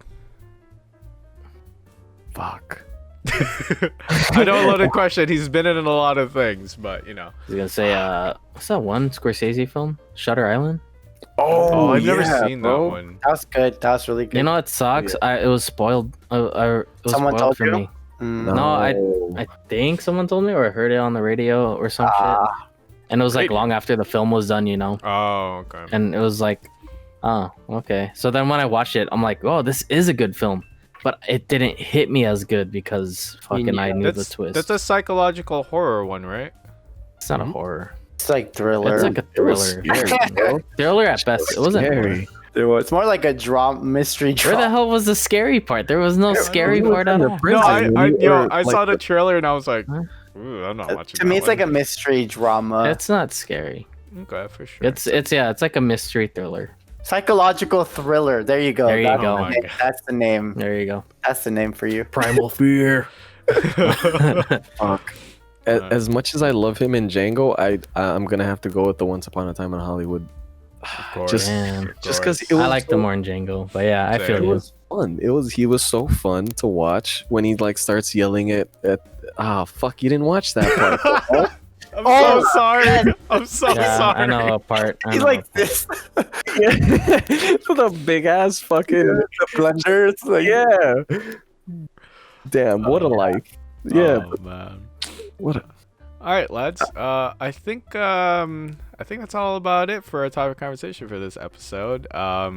Fuck. I know a loaded question. He's been in a lot of things, but you know. I was gonna say, what's that one Scorsese film? Shutter Island. Oh, I've never yeah, seen bro. that one. That was good. That was really good. You know what sucks? It was spoiled. It was Someone spoiled told for you? me. Mm. No, I think someone told me, or I heard it on the radio or some shit. And it was like Right. long after the film was done, you know. Oh, okay. And it was like, oh, okay. So then when I watched it, I'm like, oh, this is a good film, but it didn't hit me as good because fucking I knew the twist. That's a psychological horror one, right? It's not a horror. It's like thriller. It's like a It was thriller. scary, bro. Thriller at best. It wasn't horror. Scary. It's more like a drama, mystery Where drama. the hell was the scary part? There was no scary we were part in at the all. prison. No, we were, I like, saw the trailer and I was like, Huh? ooh, I'm not watching. To me, that it's like a one. mystery drama. It's not scary. Okay, for sure. It's like a mystery thriller. Psychological thriller. There you go. There you That's go. the Oh my name- God. That's the name. There you go. That's the name for you. Primal fear. Fuck. As much as I love him in Django, I'm gonna have to go with the Once Upon a Time in Hollywood. course. Just Man. because it I was like the more in Django, but yeah, I Same. feel it you. was fun. He was so fun to watch when he like starts yelling at fuck, you didn't watch that part. I'm Oh, so sorry. I'm so Yeah, sorry. I know a part. I He's know like a part. this. With a big ass fucking The blender. It's like, yeah. Damn, what a life. Yeah, Oh, man. what a All right, lads. I think that's all about it for our topic of conversation for this episode. I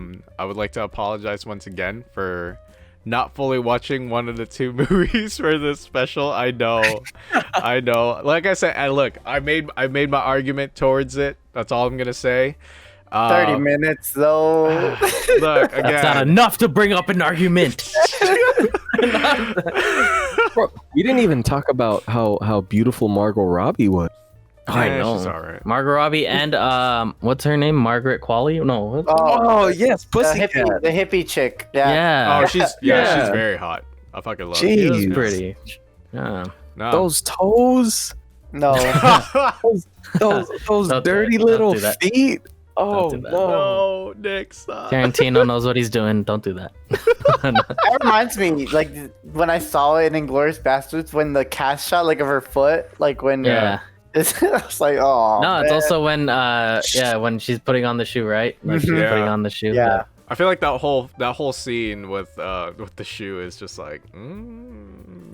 would like to apologize once again for not fully watching one of the two movies for this special. I know. Like I said, I made my argument towards it. That's all I'm gonna say. 30 minutes though. Look again. That's not enough to bring up an argument. Bro, we didn't even talk about how beautiful Margot Robbie was. I Yeah, know. she's all right. Margot Robbie and what's her name? Margaret Qualley? No. what- Oh yes, the Pussycat. hippie chick. Yeah. yeah. Oh, she's Yeah. she's very hot. I fucking love Jeez. She was her. pretty. Yeah. No. Those toes, No. those Don't do dirty it. Don't little do that. feet. Oh do that. no. no, Nick, stop. Tarantino knows what he's doing. Don't do that. That reminds me, like when I saw it in Inglorious Bastards, when the cast shot like of her foot, like when Yeah. I was like, oh. No, it's man. also when she's putting on the shoe, right? Like she's Yeah. putting on the shoe. Yeah. I feel like that whole scene with the shoe is just like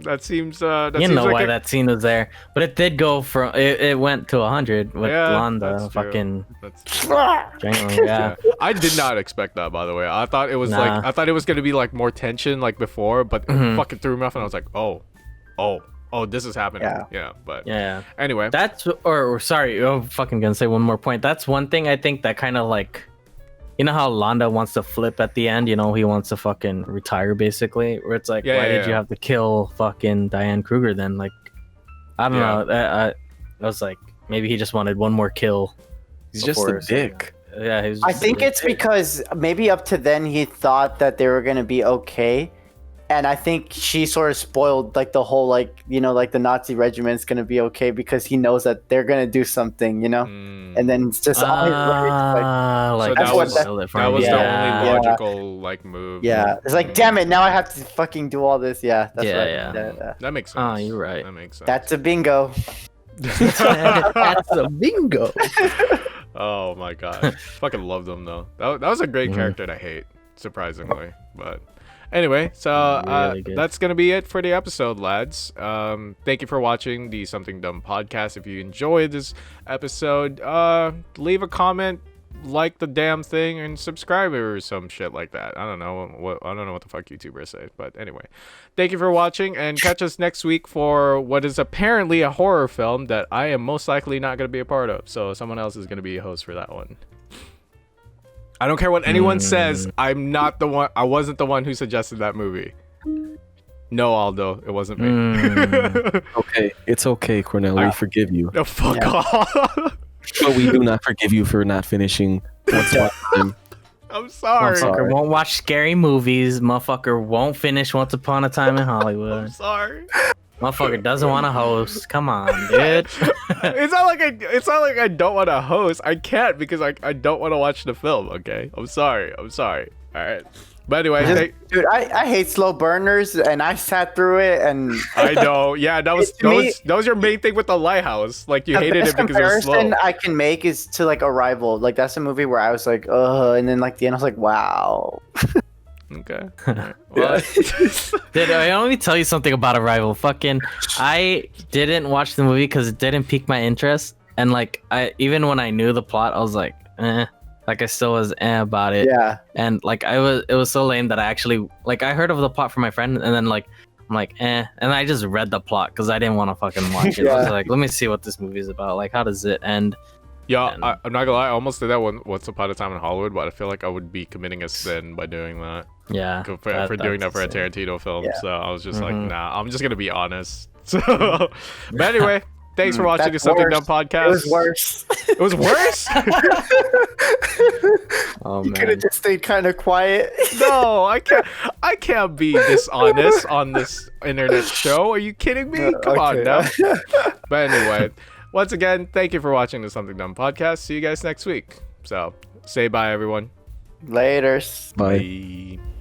that seems You seems know like why a- that scene was there, but it did go from it went to 100 with Yeah, Londa that's true. fucking that's strangling. Yeah. I did not expect that, by the way. I thought it was Nah. I thought it was gonna be like more tension like before, but it Mhm. fucking threw me off, and I was like, oh, this is happening. Yeah. But Yeah. anyway, That's or sorry, I'm fucking gonna say one more point. That's one thing I think that kind of like, you know how Londa wants to flip at the end. You know he wants to fucking retire basically. Where it's like, Yeah, why yeah, did you yeah. have to kill fucking Diane Kruger then? Like, I don't Yeah. know. I was like, maybe he just wanted one more kill. He's just before a saying dick. that. Yeah, he was I just a think dick. it's because maybe up to then he thought that they were gonna be okay, and I think she sort of spoiled like the whole like like the Nazi regiment's gonna be okay because he knows that they're gonna do something, and then it's just all his worries, like, Like So that was- spoiled it for that me. was Yeah. the Yeah. only Yeah. logical like move. yeah, it's like damn it, now I have to fucking do all this. Yeah, that's Yeah, right. yeah. Yeah. That makes sense. Oh, you're right. That makes sense. That's a bingo. That's a bingo. Oh my god, fucking love them though. That was a great character to hate, surprisingly. But anyway, so Really good. that's gonna be it for the episode, lads. Thank you for watching the Something Dumb podcast. If you enjoyed this episode, leave a comment, like the damn thing, and subscribe or some shit like that. I don't know what the fuck YouTubers say, but anyway, thank you for watching, and catch us next week for what is apparently a horror film that I am most likely not going to be a part of. So someone else is going to be a host for that one. I don't care what anyone says. I'm not the one. I wasn't the one who suggested that movie. No, Aldo, it wasn't me. Okay, it's okay, Cornell. We forgive you, No, fuck off. but we do not forgive you for not finishing Once Upon a Time. I'm sorry. Motherfucker won't watch scary movies. Motherfucker won't finish Once Upon a Time in Hollywood. I'm sorry. Motherfucker doesn't want to host. Come on, dude. It's not like I don't want to host. I can't because I don't want to watch the film. Okay, I'm sorry. All right. But anyway, Dude, I hate slow burners, and I sat through it, and I know. Yeah, that was your main thing with the Lighthouse. Like you the hated best it because it was slow. comparison I can make is to like Arrival. Like that's a movie where I was like, and then like the end, I was like, wow. Okay. Well, Dude, let me tell you something about Arrival. Fucking, I didn't watch the movie because it didn't pique my interest, and like even when I knew the plot, I was like, like I still was about it. Yeah. And like it was so lame that I actually like I heard of the plot from my friend, and then like I'm like, and I just read the plot because I didn't want to fucking watch it. I was like, let me see what this movie is about. Like, how does it end? yeah, And- I'm not gonna lie. I almost did that once upon a time in Hollywood, but I feel like I would be committing a sin by doing that. Yeah, For doing that for a that's Tarantino film. Yeah. So I was just like, Mhm. nah. I'm just gonna be honest. So, but anyway. Thanks for watching the That's Something worse. Dumb podcast. It was worse. It was worse? Oh You could man. have just stayed kind of quiet. No, I can't be dishonest on this internet show. Are you kidding me? Come on now. But anyway, once again, thank you for watching the Something Dumb podcast. See you guys next week. So say bye, everyone. Laters. Bye. Bye.